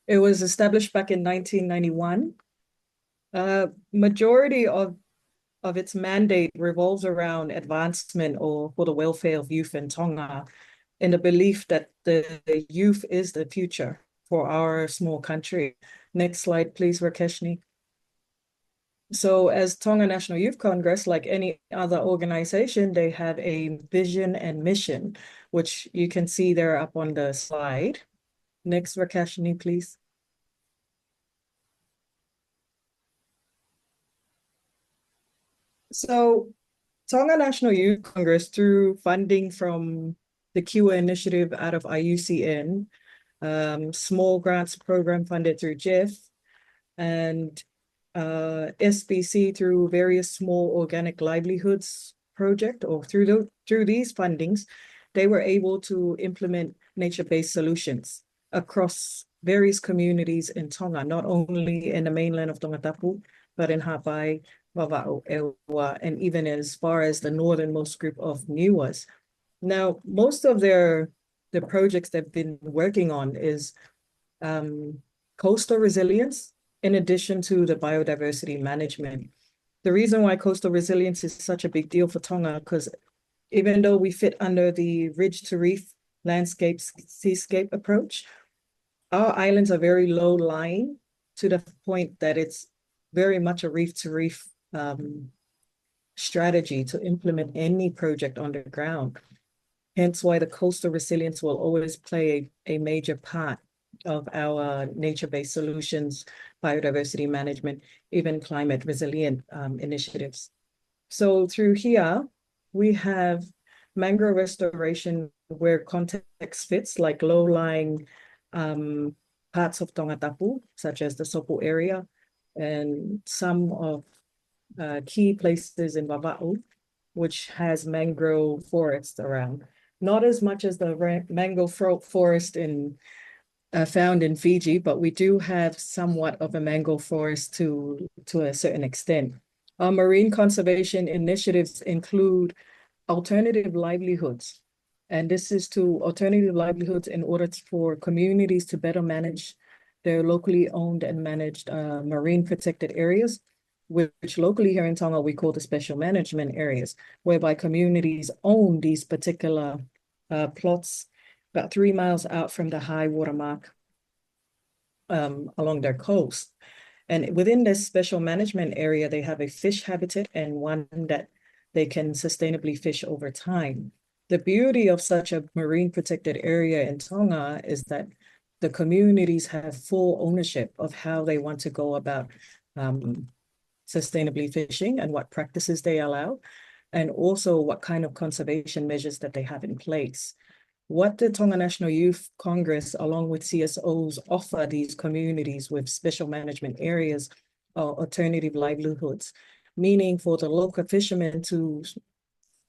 It was established back in 1991. Majority of its mandate revolves around advancement or for the welfare of youth in Tonga, in the belief that the youth is the future for our small country. Next slide, please, Rakeshni. So as Tonga National Youth Congress, like any other organization, they have a vision and mission, which you can see there up on the slide. Next, Rakeshni, please. So Tonga National Youth Congress, through funding from the Kiwa initiative out of IUCN, small grants program funded through JEF, and SBC through various small organic livelihoods project, or through these fundings, they were able to implement nature-based solutions across various communities in Tonga, not only in the mainland of Tongatapu, but in Hawaii, Vava'o, Ewa, and even as far as the northernmost group of Niuas. Now, most of the projects they've been working on is coastal resilience, in addition to the biodiversity management. The reason why coastal resilience is such a big deal for Tonga, because even though we fit under the ridge to reef landscape seascape approach, our islands are very low lying to the point that it's very much a reef to reef strategy to implement any project on the ground. Hence why the coastal resilience will always play a major part of our nature-based solutions, biodiversity management, even climate resilient initiatives. So through here, we have mangrove restoration where context fits, like low-lying parts of Tongatapu, such as the Sopo area, and some of key places in Vava'u, which has mangrove forests around. Not as much as the mangrove forest found in Fiji, but we do have somewhat of a mangrove forest to a certain extent. Our marine conservation initiatives include alternative livelihoods. And this is to alternative livelihoods in order for communities to better manage their locally owned and managed marine protected areas, which locally here in Tonga we call the special management areas, whereby communities own these particular plots about 3 miles out from the high water mark along their coast. And within this special management area, they have a fish habitat and one that they can sustainably fish over time. The beauty of such a marine protected area in Tonga is that the communities have full ownership of how they want to go about sustainably fishing and what practices they allow, and also what kind of conservation measures that they have in place. What the Tonga National Youth Congress, along with CSOs, offer these communities with special management areas or alternative livelihoods, meaning for the local fishermen to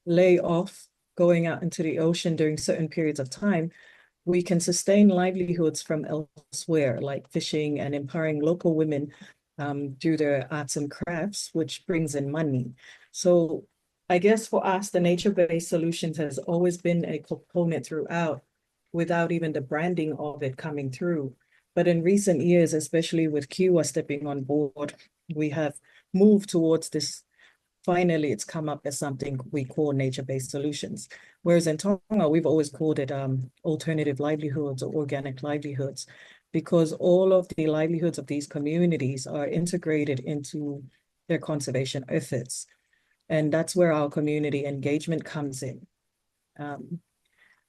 lay off going out into the ocean during certain periods of time, we can sustain livelihoods from elsewhere, like fishing and empowering local women through their arts and crafts, which brings in money. So I guess for us, the nature-based solutions has always been a component throughout, without even the branding of it coming through. But in recent years, especially with Kiwa stepping on board, we have moved towards this. Finally, it's come up as something we call nature-based solutions. Whereas in Tonga, we've always called it alternative livelihoods or organic livelihoods, because all of the livelihoods of these communities are integrated into their conservation efforts. And that's where our community engagement comes in.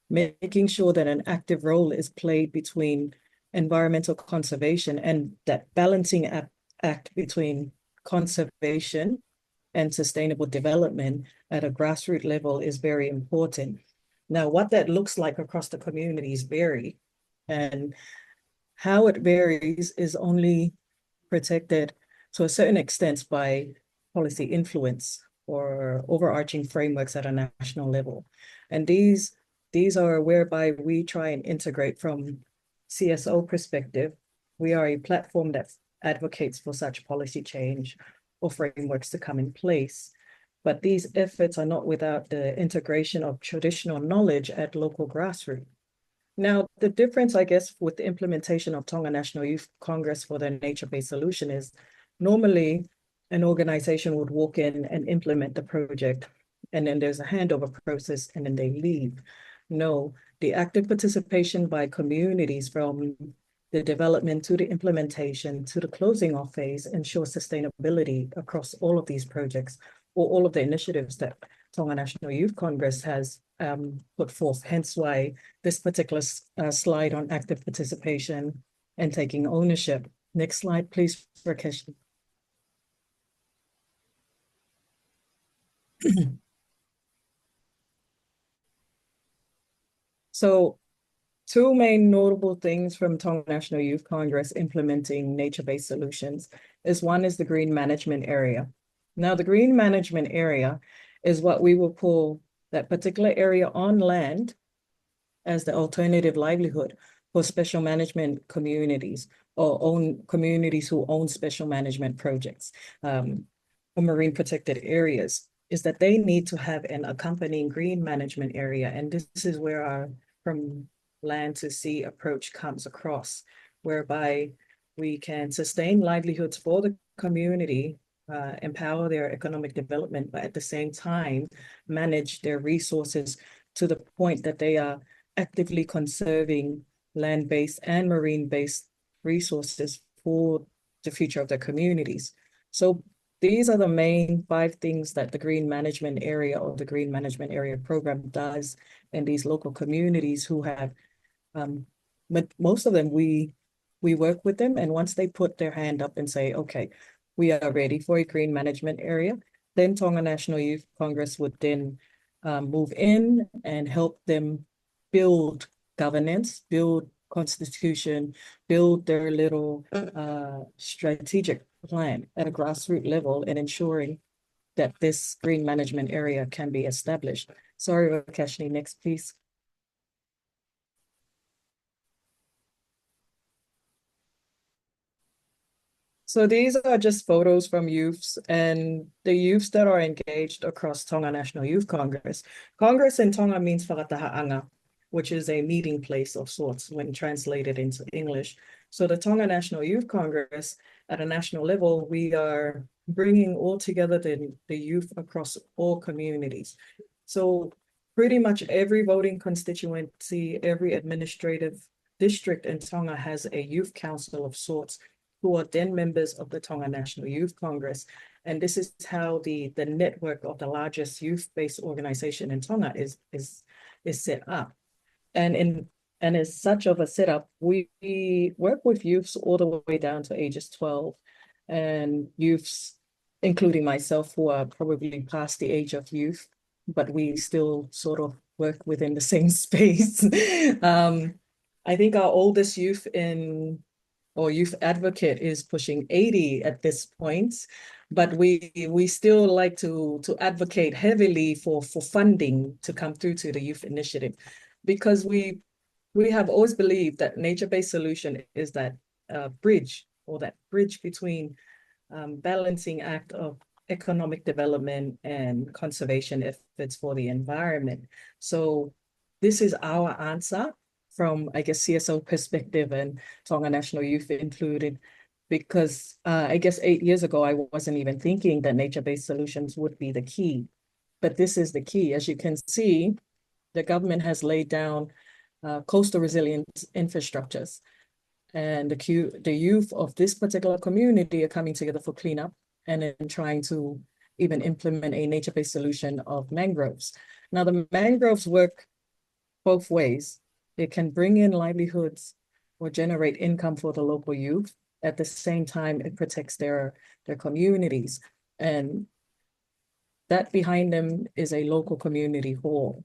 Making sure that an active role is played between environmental conservation and that balancing act between conservation and sustainable development at a grassroots level is very important. Now, what that looks like across the communities vary, and how it varies is only protected to a certain extent by policy influence or overarching frameworks at a national level. And these are whereby we try and integrate from CSO perspective. We are a platform that advocates for such policy change or frameworks to come in place. But these efforts are not without the integration of traditional knowledge at local grassroots. Now, the difference, I guess, with the implementation of Tonga National Youth Congress for the nature-based solution is normally an organization would walk in and implement the project, and then there's a handover process, and then they leave. No, the active participation by communities from the development to the implementation to the closing off phase ensures sustainability across all of these projects or all of the initiatives that Tonga National Youth Congress has put forth, hence why this particular slide on active participation and taking ownership. Next slide, please, Rakesh. So, two main notable things from Tonga National Youth Congress implementing nature-based solutions is one is the green management area. Now, the green management area is what we will call that particular area on land as the alternative livelihood for special management communities or own communities who own special management projects or marine protected areas, is that they need to have an accompanying green management area. And this is where our from land to sea approach comes across, whereby we can sustain livelihoods for the community, empower their economic development, but at the same time, manage their resources to the point that they are actively conserving land-based and marine-based resources for the future of their communities. So these are the main 5 things that the Green Management Area or the Green Management Area program does in these local communities who have, but most of them, we work with them. And once they put their hand up and say, okay, we are ready for a green management area, then Tonga National Youth Congress would then move in and help them build governance, build constitution, build their little strategic plan at a grassroots level and ensuring that this green management area can be established. Sorry, Rakeshni, next please. So these are just photos from youths and the youths that are engaged across Tonga National Youth Congress. Congress in Tonga means whakataha'anga, which is a meeting place of sorts when translated into English. So the Tonga National Youth Congress, at a national level, we are bringing all together the youth across all communities. So pretty much every voting constituency, every administrative district in Tonga has a youth council of sorts who are then members of the Tonga National Youth Congress. And this is how the network of the largest youth-based organization in Tonga is set up. And as such of a setup, we work with youths all the way down to ages 12 and youths, including myself, who are probably past the age of youth, but we still sort of work within the same space. I think our oldest youth youth advocate is pushing 80 at this point, but we still like to advocate heavily for funding to come through to the youth initiative, because we have always believed that nature-based solution is that bridge between balancing act of economic development and conservation efforts for the environment. So this is our answer from, I guess, CSO perspective and Tonga National Youth included, because I guess 8 years ago, I wasn't even thinking that nature-based solutions would be the key. But this is the key. As you can see, the government has laid down coastal resilience infrastructures. And the youth of this particular community are coming together for cleanup and then trying to even implement a nature-based solution of mangroves. Now, the mangroves work both ways. It can bring in livelihoods or generate income for the local youth. At the same time, it protects their communities. And that behind them is a local community hall.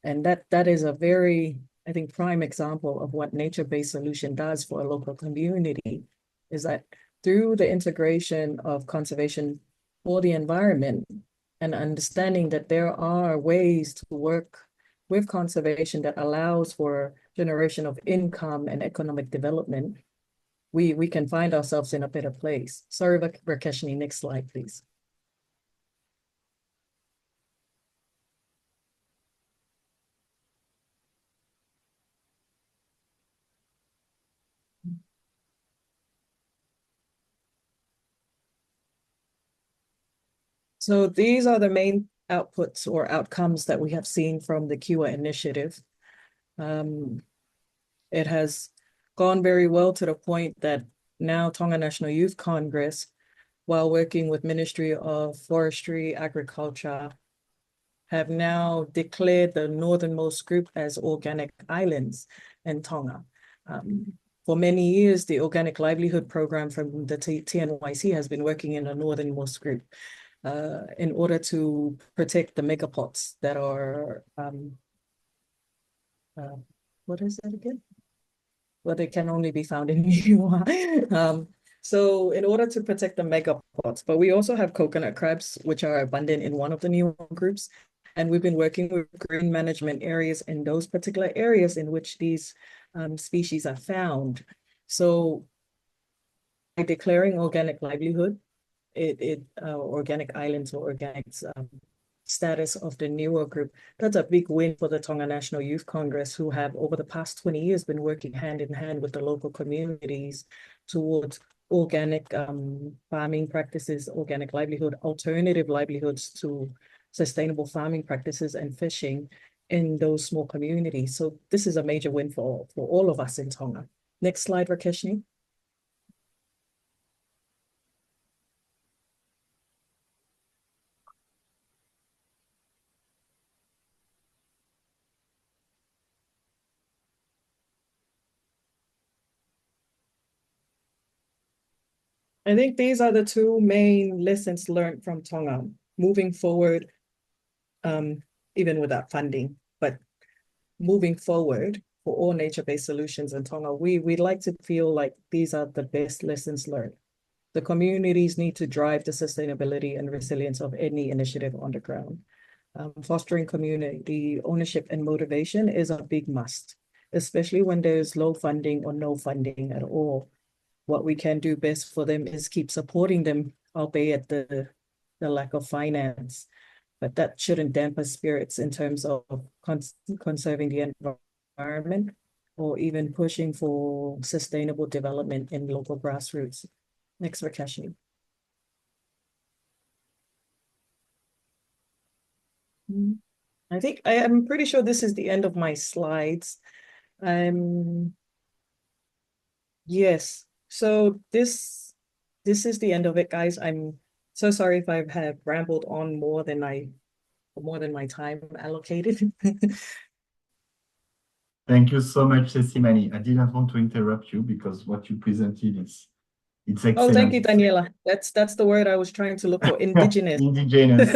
And that is a very, I think, prime example of what nature-based solution does for a local community, is that through the integration of conservation for the environment and understanding that there are ways to work with conservation that allows for generation of income and economic development, we can find ourselves in a better place. Sorry, Rakeshni, next slide, please. So these are the main outputs or outcomes that we have seen from the KIWA initiative. It has gone very well to the point that now Tonga National Youth Congress, while working with Ministry of Forestry, Agriculture, have now declared the northernmost group as organic islands in Tonga. For many years, the Organic Livelihood Program from the TNYC has been working in the northernmost group in order to protect the megapods that are, what is that again? Well, they can only be found in Niue. So in order to protect the megapods, but we also have coconut crabs, which are abundant in one of the Niue groups. And we've been working with green management areas in those particular areas in which these species are found. So by declaring organic livelihood, organic islands or organic status of the Niue group, that's a big win for the Tonga National Youth Congress, who have over the past 20 years been working hand in hand with the local communities towards organic farming practices, organic livelihood, alternative livelihoods to sustainable farming practices and fishing in those small communities. So this is a major win for all of us in Tonga. Next slide, Rakeshni. I think these are the two main lessons learned from Tonga moving forward, even without funding. But moving forward for all nature-based solutions in Tonga, we'd like to feel like these are the best lessons learned. The communities need to drive the sustainability and resilience of any initiative on the ground. Fostering community ownership and motivation is a big must, especially when there's low funding or no funding at all. What we can do best for them is keep supporting them, albeit the lack of finance. But that shouldn't dampen spirits in terms of conserving the environment or even pushing for sustainable development in local grassroots. Next, Rakeshni. I am pretty sure this is the end of my slides. Yes, so this is the end of it, guys. I'm so sorry if I have rambled on more than my time allocated. Thank you so much, Sesimani. I didn't want to interrupt you because what you presented it's excellent. Oh, thank you, Daniela. That's the word I was trying to look for. Indigenous. Indigenous.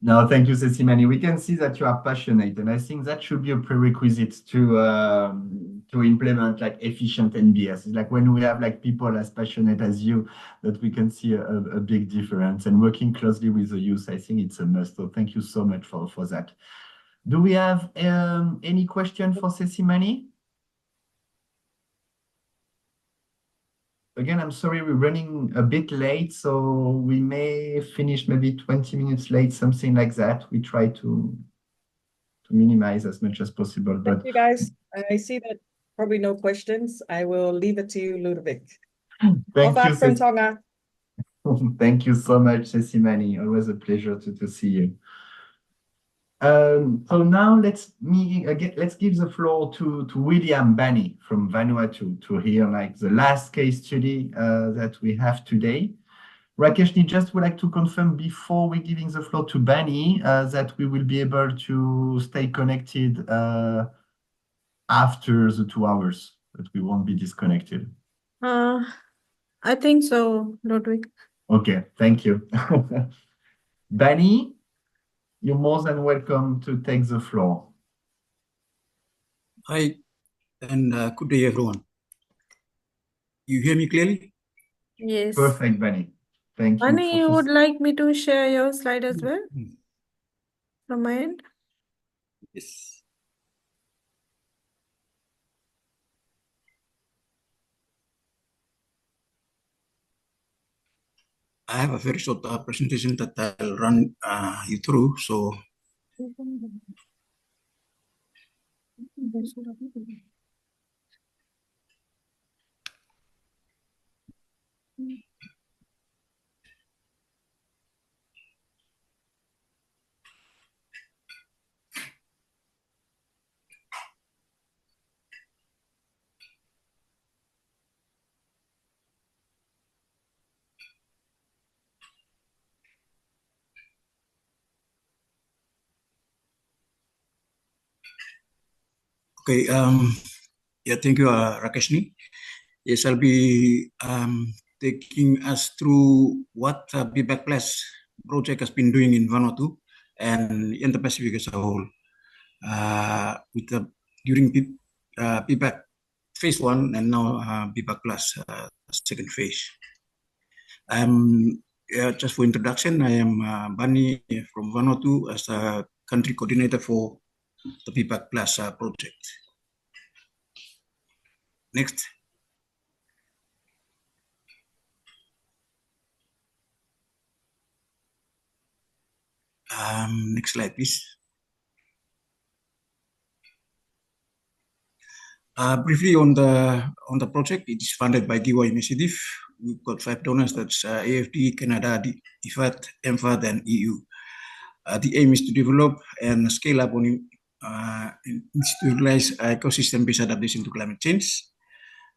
No, thank you, Sesimani. We can see that you are passionate, and I think that should be a prerequisite to implement like efficient NBS. It's like when we have like people as passionate as you, that we can see a big difference. And working closely with the youth, I think it's a must. So thank you so much for that. Do we have any question for Sesimani? Again, I'm sorry, we're running a bit late, so we may finish maybe 20 minutes late, something like that. We try to minimize as much as possible. But thank you, guys. I see that probably no questions. I will leave it to you, Ludovic. Thank you, from Tonga. Thank you so much, Sesimani. Always a pleasure to see you. So now let's give the floor to William Bani from Vanuatu to hear like the last case study that we have today. Rakeshni just would like to confirm before we giving the floor to Bani that we will be able to stay connected after the 2 hours, that we won't be disconnected. I think so, Ludwig. Okay, thank you. Bani, you're more than welcome to take the floor. Hi, and good day, everyone. You hear me clearly? Yes. Perfect, Bani. Thank you. Bani, you would like me to share your slide as well from my end? Yes. I have a very short presentation that I'll run you through. So okay, yeah, thank you, Rakeshni. Yes, I'll be taking us through what BBAC Plus project has been doing in Vanuatu and in the Pacific as a whole. During BBAC phase 1 and now BBAC Plus second phase. Just for introduction, I am Bani from Vanuatu as a country coordinator for the BBAC Plus project. Next. Next slide, please. Briefly on the project, it is funded by GIWA Initiative. We've got 5 donors, that's AFD, Canada, IFAD, MFAD, and EU. The aim is to develop and scale up on institutionalized ecosystem-based adaptation to climate change.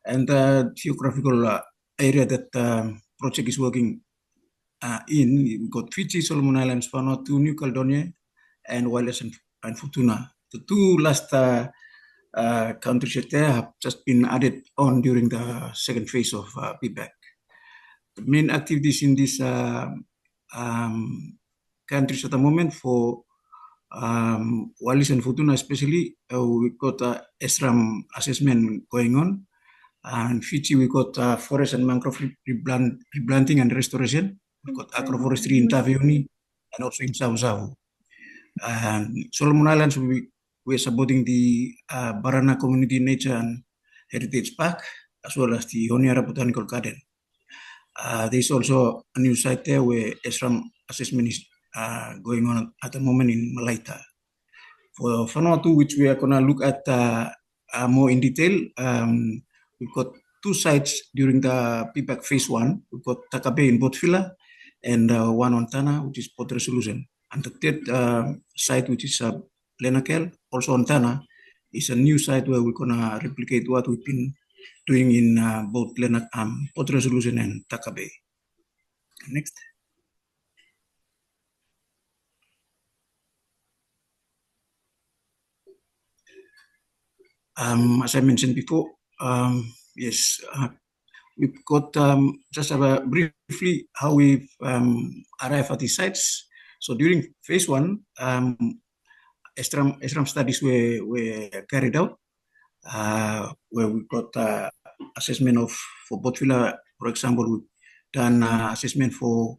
And the geographical area that the project is working in, we've got Fiji, Solomon Islands, Vanuatu, New Caledonia, and Wallis and Futuna. The 2 last countries there have just been added on during the second phase of BBAC. The main activities in these countries at the moment for Wallis and Futuna especially, we got SRAM assessment going on. And Fiji, we got forest and mangrove replanting and restoration. We've got agroforestry in Taveuni and also in Savu. And Solomon Islands, we're supporting the Barana Community Nature and Heritage Park, as well as the Honiara Botanical Garden. There's also a new site there where SRAM assessment is going on at the moment in Malaita. For Vanuatu, which we are going to look at more in detail, we've got 2 sites during the PPAC phase 1. We've got Takabe in Port Vila and one on Tana, which is Port Resolution. And the third site, which is Lenakel, also on Tana, is a new site where we're going to replicate what we've been doing in both Port Resolution and Takabe. Next. As I mentioned before, yes, we've got just briefly how we've arrived at these sites. So during phase 1, SRAM studies were carried out, where we got assessment for Port Vila, for example, we've done assessment for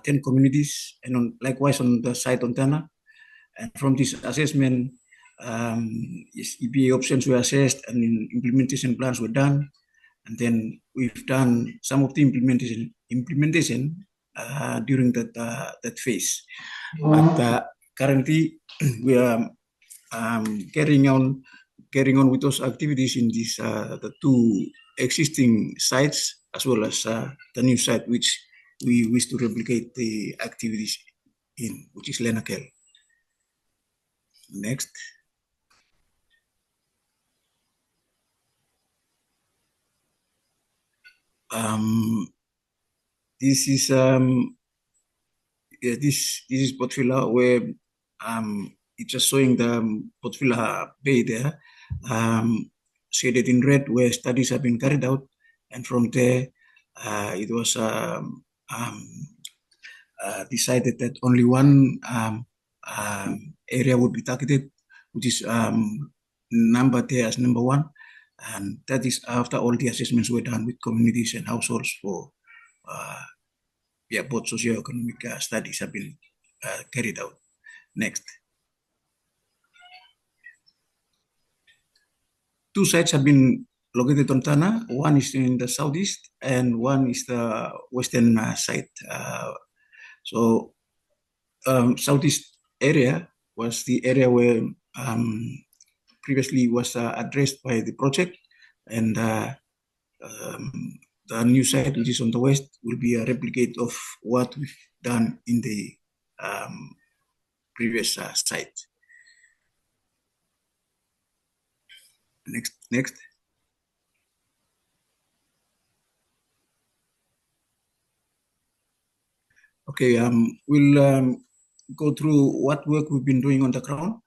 10 communities, and likewise on the site on Tana. And from this assessment, EPA options were assessed and implementation plans were done. And then we've done some of the implementation during that phase. But currently, we are carrying on with those activities in these the 2 existing sites, as well as the new site which we wish to replicate the activities in, which is Lenakel. Next. This is this is Port Vila, where it's just showing the Port Vila Bay there, shaded in red, where studies have been carried out, and from there it was decided that only one area would be targeted, which is numbered there as number 1. And that is after all the assessments were done with communities and households for both socioeconomic studies have been carried out. Next. 2 sites have been located on Tana. One is in the southeast and one is the western site. So southeast area was the area where previously was addressed by the project, and the new site, which is on the west, will be a replicate of what we've done in the previous site. Next. Okay, we'll go through what work we've been doing on the ground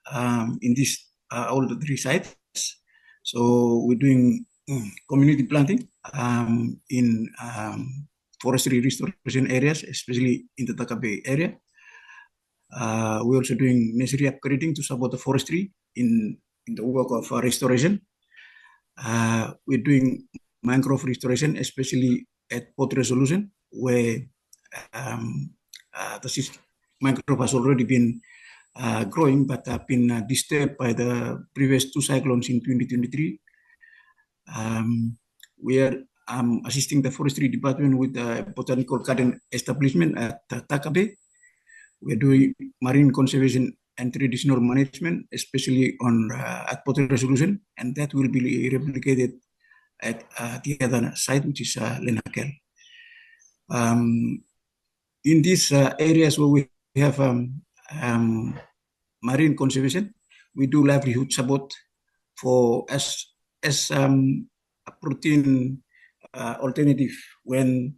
in this all the 3 sites. So we're doing community planting in forestry restoration areas, especially in the Takabe area. We're also doing nursery upgrading to support the forestry in the work of restoration. We're doing mangrove restoration, especially at Port Resolution, where the mangrove has already been growing, but have been disturbed by the previous 2 cyclones in 2023. We are assisting the forestry department with the botanical garden establishment at Takabe. We're doing marine conservation and traditional management, especially on at Port Resolution, and that will be replicated at the other site, which is Lenakel. In these areas where we have marine conservation, we do livelihood support for as a protein alternative when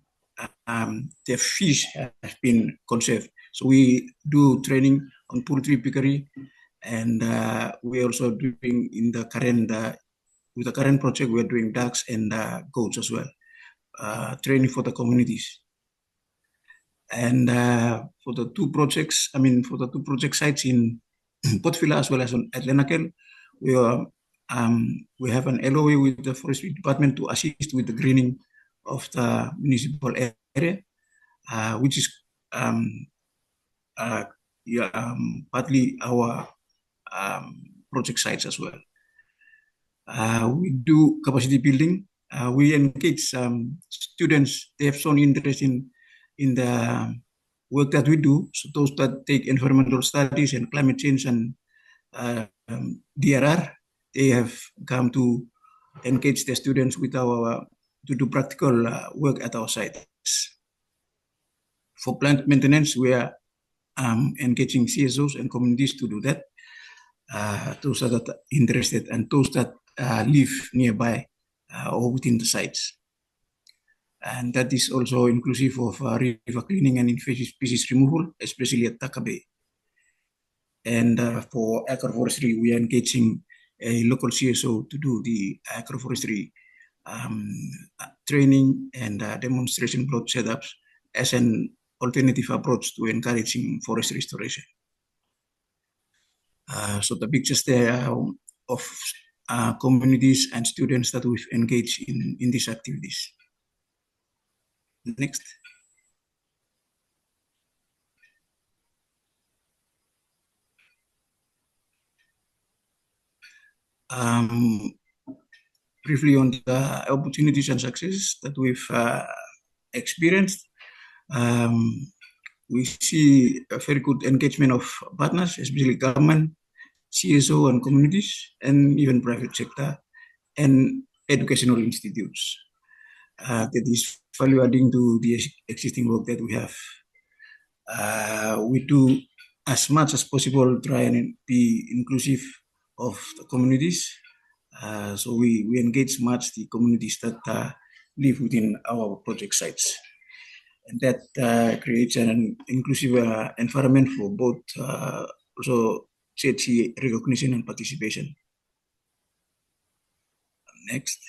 the fish have been conserved. So we do training on poultry piggery, and we're also doing in the current with the current project, we're doing ducks and goats as well, training for the communities. And for the two projects, for the two project sites in Port Vila as well as at Lenakel, we have an LOA with the Forestry Department to assist with the greening of the municipal area, which is partly our project sites as well. We do capacity building. We engage students. They have shown interest in the work that we do. So those that take environmental studies and climate change and DRR, they have come to engage the students with to do practical work at our sites. For plant maintenance, we are engaging CSOs and communities to do that. Those that are interested and those that live nearby or within the sites. And that is also inclusive of river cleaning and invasive species removal, especially at Taka Bay. And for agroforestry, we are engaging a local CSO to do the agroforestry training and demonstration plot setups as an alternative approach to encouraging forest restoration. So the pictures there of communities and students that we've engaged in these activities. Next. Briefly on the opportunities and successes that we've experienced. We see a very good engagement of partners, especially government, CSO and communities, and even private sector and educational institutes. That is value adding to the existing work that we have. We do as much as possible try and be inclusive of the communities. So we engage much the communities that live within our project sites. And that creates an inclusive environment for both also CHC recognition and participation. Next.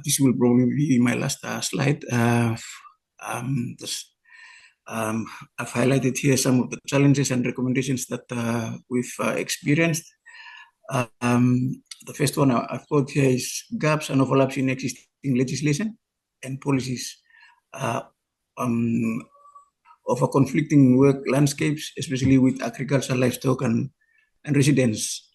This will probably be my last slide. I've highlighted here some of the challenges and recommendations that we've experienced. The first one I've got here is gaps and overlaps in existing legislation and policies of a conflicting work landscapes, especially with agriculture, livestock, and residents.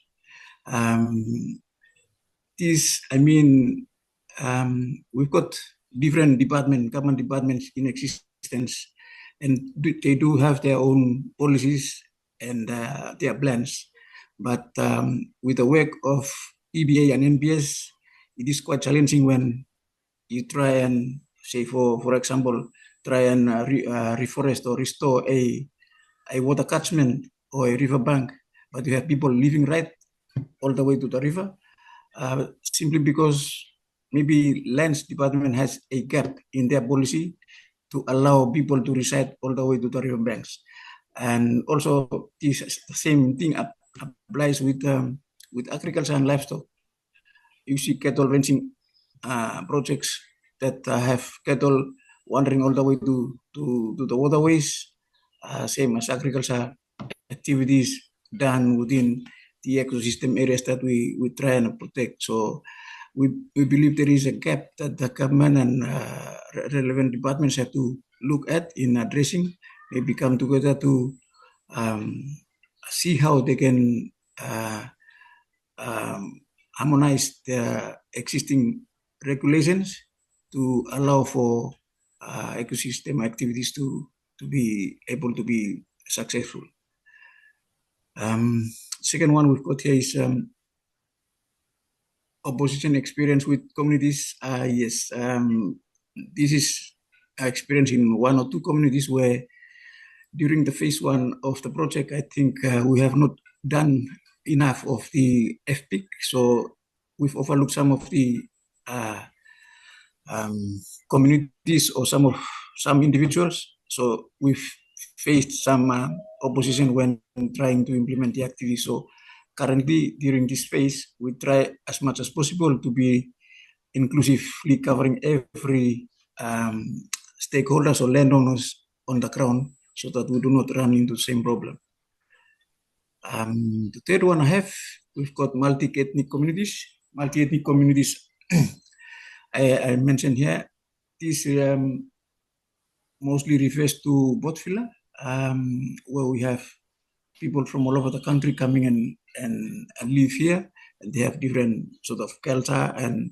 We've got different government departments in existence, and they do have their own policies and their plans. But with the work of EBA and NBS, it is quite challenging when you try and say, for example, try and reforest or restore a water catchment or a river bank, but you have people living right all the way to the river, simply because maybe lands department has a gap in their policy to allow people to reside all the way to the river banks. And also the same thing applies with agriculture and livestock. You see cattle ranching projects that have cattle wandering all the way to the waterways, same as agriculture activities done within the ecosystem areas that we try and protect. So we believe there is a gap that the government and relevant departments have to look at in addressing. Maybe come together to see how they can harmonize the existing regulations to allow for ecosystem activities to be able to be successful. Second one we've got here is opposition experience with communities. Yes, this is experience in one or two communities where during the phase one of the project, I think we have not done enough of the FPIC. So we've overlooked some of the communities or some individuals. So we've faced some opposition when trying to implement the activity. So currently, during this phase, we try as much as possible to be inclusively covering every stakeholders or landowners on the ground so that we do not run into the same problem. The third one we've got multi-ethnic communities. Multi-ethnic communities, I mentioned here, this mostly refers to Botvilla, where we have people from all over the country coming and live here. And they have different sort of culture, and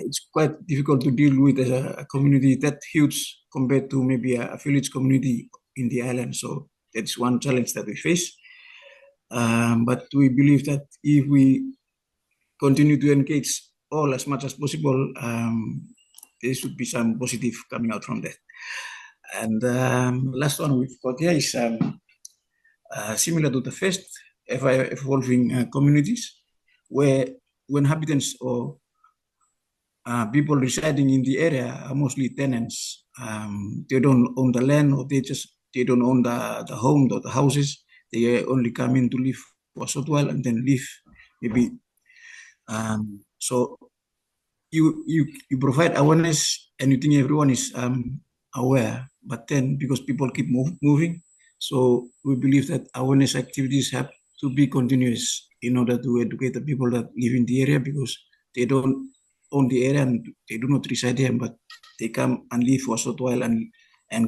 it's quite difficult to deal with as a community that huge compared to maybe a village community in the island. So that's one challenge that we face. But we believe that if we continue to engage all as much as possible, there should be some positive coming out from that. And last one we've got here is similar to the first, evolving communities, where when inhabitants or people residing in the area are mostly tenants. They don't own the land, or they don't own the home or the houses. They only come in to live for a short while and then leave, maybe. So you provide awareness, and you think everyone is aware, but then because people keep moving, so we believe that awareness activities have to be continuous in order to educate the people that live in the area, because they don't own the area and they do not reside here, but they come and live for a short while and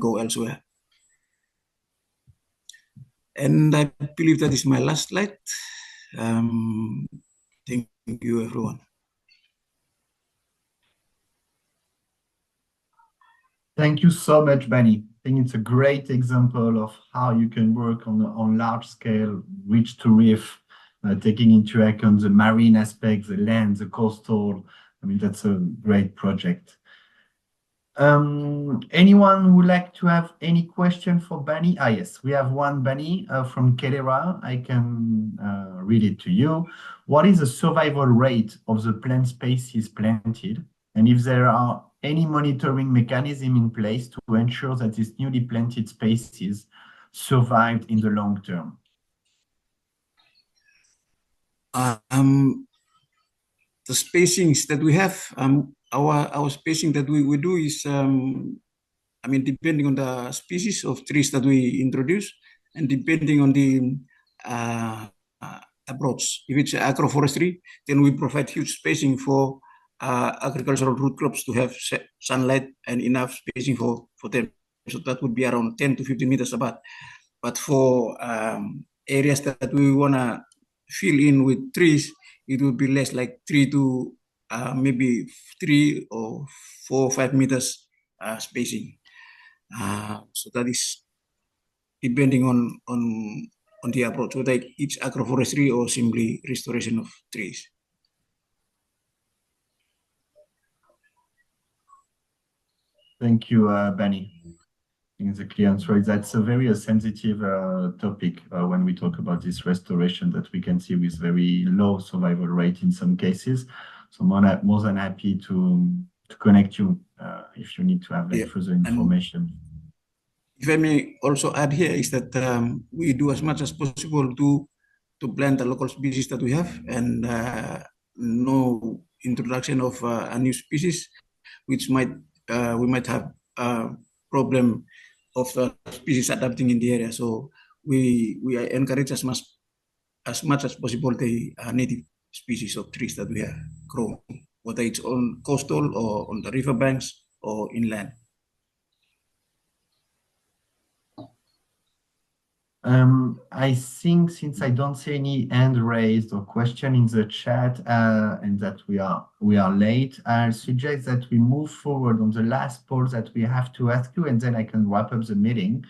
go elsewhere. And I believe that is my last slide. Thank you, everyone. Thank you so much, Benny. I think it's a great example of how you can work on large scale, reach to reef, taking into account the marine aspects, the land, the coastal. I mean, that's a great project. Anyone would like to have any question for Benny? Yes, we have one, Benny, from Kelera. I can read it to you. What is the survival rate of the plant species planted? And if there are any monitoring mechanism in place to ensure that these newly planted species survived in the long term? The spacings that we have, our spacing that we do is, I mean, depending on the species of trees that we introduce, and depending on the approach. If it's agroforestry, then we provide huge spacing for agricultural root crops to have sunlight and enough spacing for them. So that would be around 10 to 15 meters apart. But for areas that we want to fill in with trees, it would be less, like 3 to maybe 3 or 4 or 5 meters spacing. So that is depending on the approach, whether it's agroforestry or simply restoration of trees. Thank you, Benny. I think it's a clear answer. That's a very sensitive topic when we talk about this restoration that we can see with very low survival rate in some cases. So more than happy to connect you if you need to have further information. If I may also add here is that we do as much as possible to plant the local species that we have, and no introduction of a new species, which we might have a problem of the species adapting in the area. So we encourage as much as possible the native species of trees that we have grown, whether it's on coastal or on the riverbanks or inland. I think since I don't see any hand raised or question in the chat, and that we are late, I suggest that we move forward on the last poll that we have to ask you, and then I can wrap up the meeting.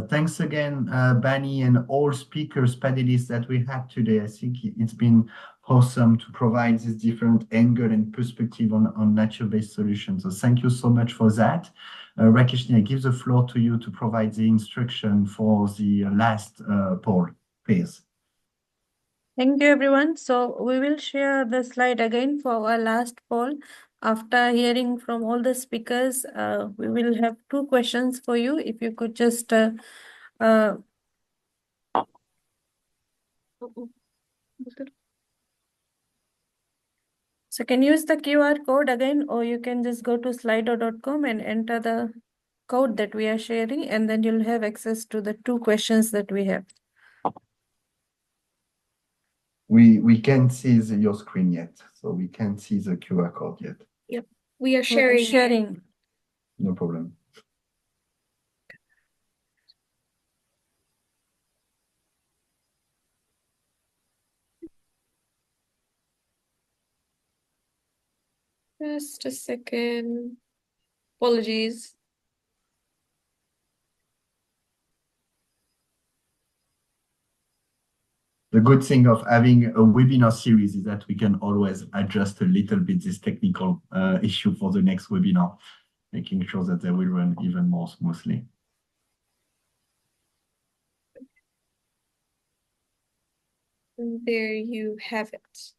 Thanks again, Benny, and all speakers, panelists that we had today. I think it's been awesome to provide this different angle and perspective on nature-based solutions. So thank you so much for that. Rakeshni, I give the floor to you to provide the instruction for the last poll, please. Thank you, everyone. So we will share the slide again for our last poll. after hearing from all the speakers, we will have 2 questions for you. If you could just so can use the QR code again, or you can just go to slido.com and enter the code that we are sharing, and then you'll have access to the 2 questions that we have. We can't see your screen yet, so we can't see the QR code yet. Yep. We are We're sharing. sharing. No problem. Just a second. Apologies. The good thing of having a webinar series is that we can always adjust a little bit this technical issue for the next webinar, making sure that they will run even more smoothly. And there you have it.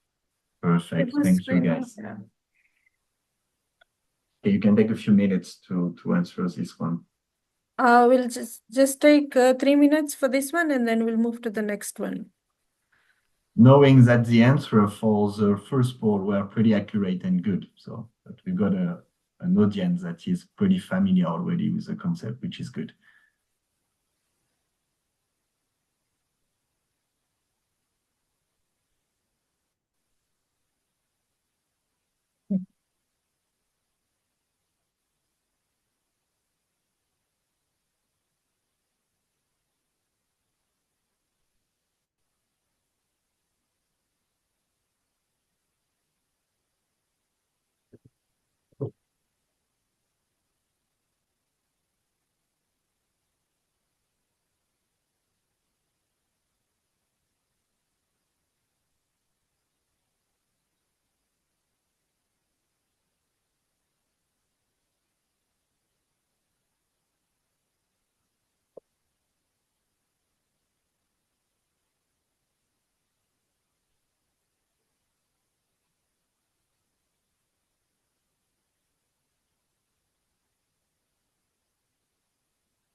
Perfect. Thank you, guys. Okay, you can take a few minutes to answer this one. We'll just take 3 minutes for this one, and then we'll move to the next one. Knowing that the answer for the first poll were pretty accurate and good, so that we've got an audience that is pretty familiar already with the concept, which is good.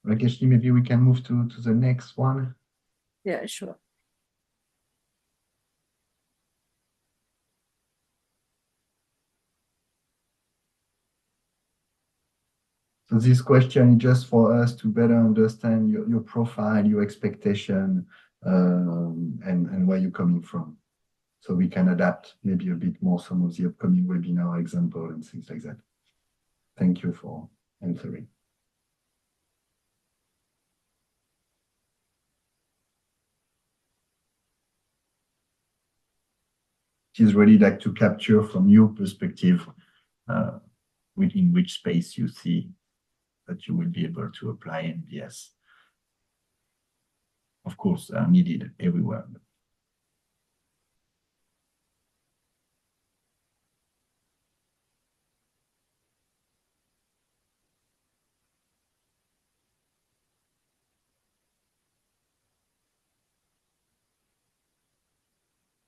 Rakeshni, maybe we can move to the next one. Yeah, sure. So this question is just for us to better understand your profile, your expectation, and where you're coming from. So we can adapt maybe a bit more some of the upcoming webinar example and things like that. Thank you for answering. It is really like to capture from your perspective within which space you see that you will be able to apply NBS. Of course, they are needed everywhere.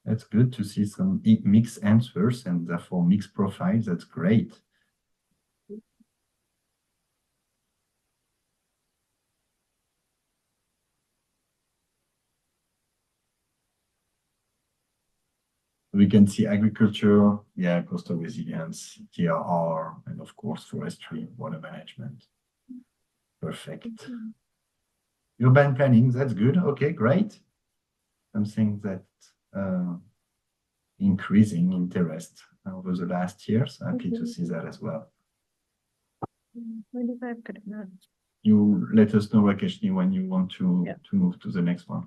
That's good to see some mixed answers and therefore mixed profiles. That's great. We can see agriculture, yeah, coastal resilience, TRR, and of course, forestry, water management. Perfect. Urban planning, that's good. Okay, great. Something that increasing interest over the last years. Happy to see that as well. 25. You let us know, Rakeshni, when you want to move to the next one.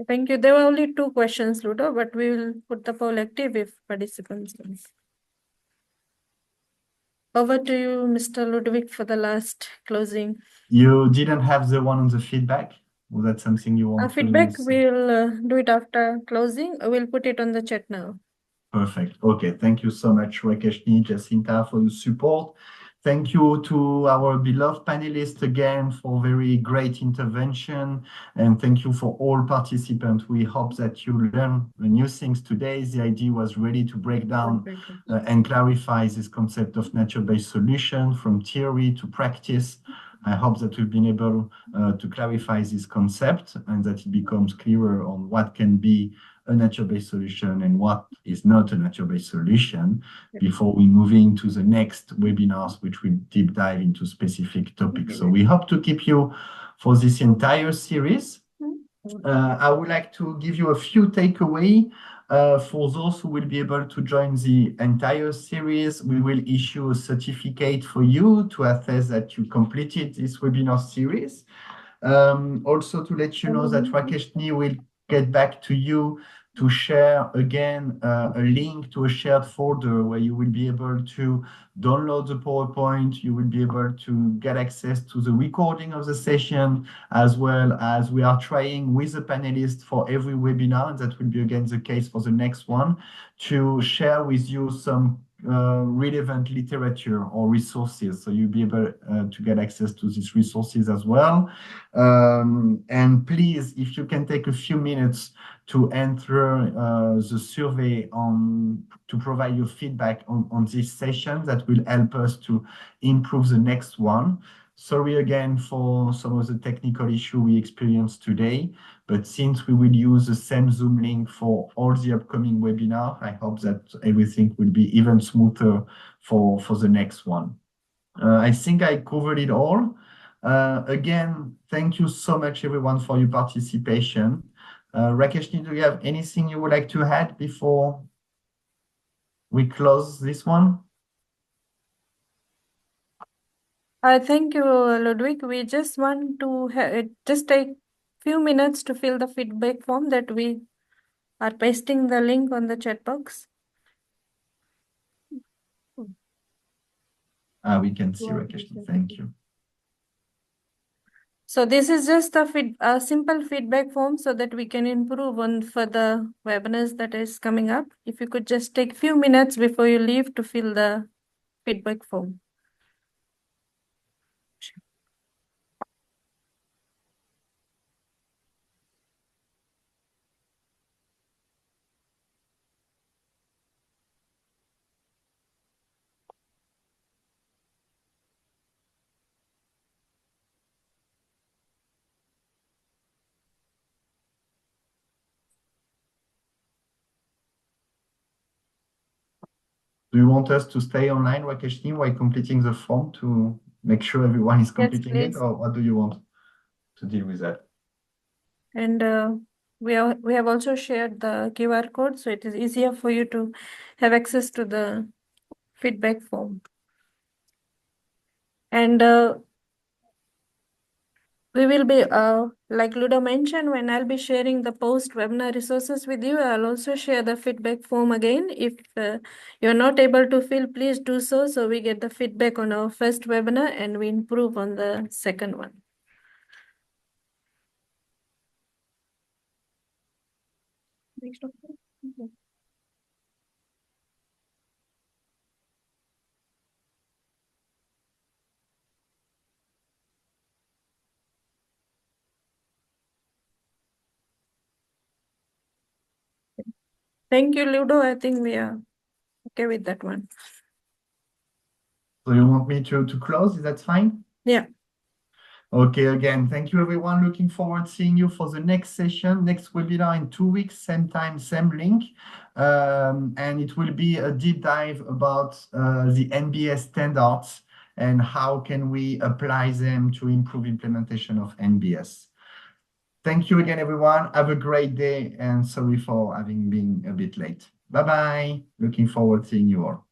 Thank you. There were only 2 questions, Ludo, but we will put the poll active if participants want. Over to you, Mr. Ludwig, for the last closing. You didn't have the one on the feedback? Was that something you want feedback, to we'll do it after closing. We'll put it on the chat now. Perfect. Okay. Thank you so much, Rakeshni, Jacinta, for your support. Thank you to our beloved panelists again for very great intervention, and thank you for all participants. We hope that you learn new things today. The idea was really to break down and clarify this concept of nature-based solution from theory to practice. I hope that we've been able to clarify this concept and that it becomes clearer on what can be a nature-based solution and what is not a nature-based solution before we move into the next webinars, which will deep dive into specific topics. So we hope to keep you for this entire series. I would like to give you a few takeaways. For those who will be able to join the entire series, we will issue a certificate for you to attest that you completed this webinar series. Also to let you know that Rakeshni will get back to you to share again a link to a shared folder where you will be able to download the PowerPoint. You will be able to get access to the recording of the session, as well as we are trying with the panelists for every webinar, and that will be again the case for the next one, to share with you some relevant literature or resources. So you'll be able to get access to these resources as well. And please, if you can take a few minutes to enter the survey to provide your feedback on this session, that will help us to improve the next one. Sorry again for some of the technical issue we experienced today, but since we will use the same Zoom link for all the upcoming webinar, I hope that everything will be even smoother for the next one. I think I covered it all. Again, thank you so much everyone for your participation. Rakeshni, do you have anything you would like to add before we close this one? Thank you, Ludwig. We just want to just take few minutes to fill the feedback form that we are pasting the link on the chat box. We can see Rakeshni. Thank you. So this is just a simple feedback form so that we can improve on further webinars that is coming up. If you could just take few minutes before you leave to fill the feedback form. Do you want us to stay online, Rakeshni, while completing the form to make sure everyone is completing it, or what do you want to deal with that? And we have also shared the QR code, so it is easier for you to have access to the feedback form. And we will be, like Ludo mentioned, when I'll be sharing the post-webinar resources with you, I'll also share the feedback form again. If you're not able to fill, please do so we get the feedback on our first webinar and we improve on the second one. Thank you, Ludo. I think we are okay with that one. So you want me to close? Is that fine? Yeah. Okay, again, thank you everyone. Looking forward to seeing you for the next session, next webinar in 2 weeks, same time, same link. And it will be a deep dive about the NBS standards and how can we apply them to improve implementation of NBS. Thank you again, everyone. Have a great day and sorry for having been a bit late. Bye-bye. Looking forward to seeing you all.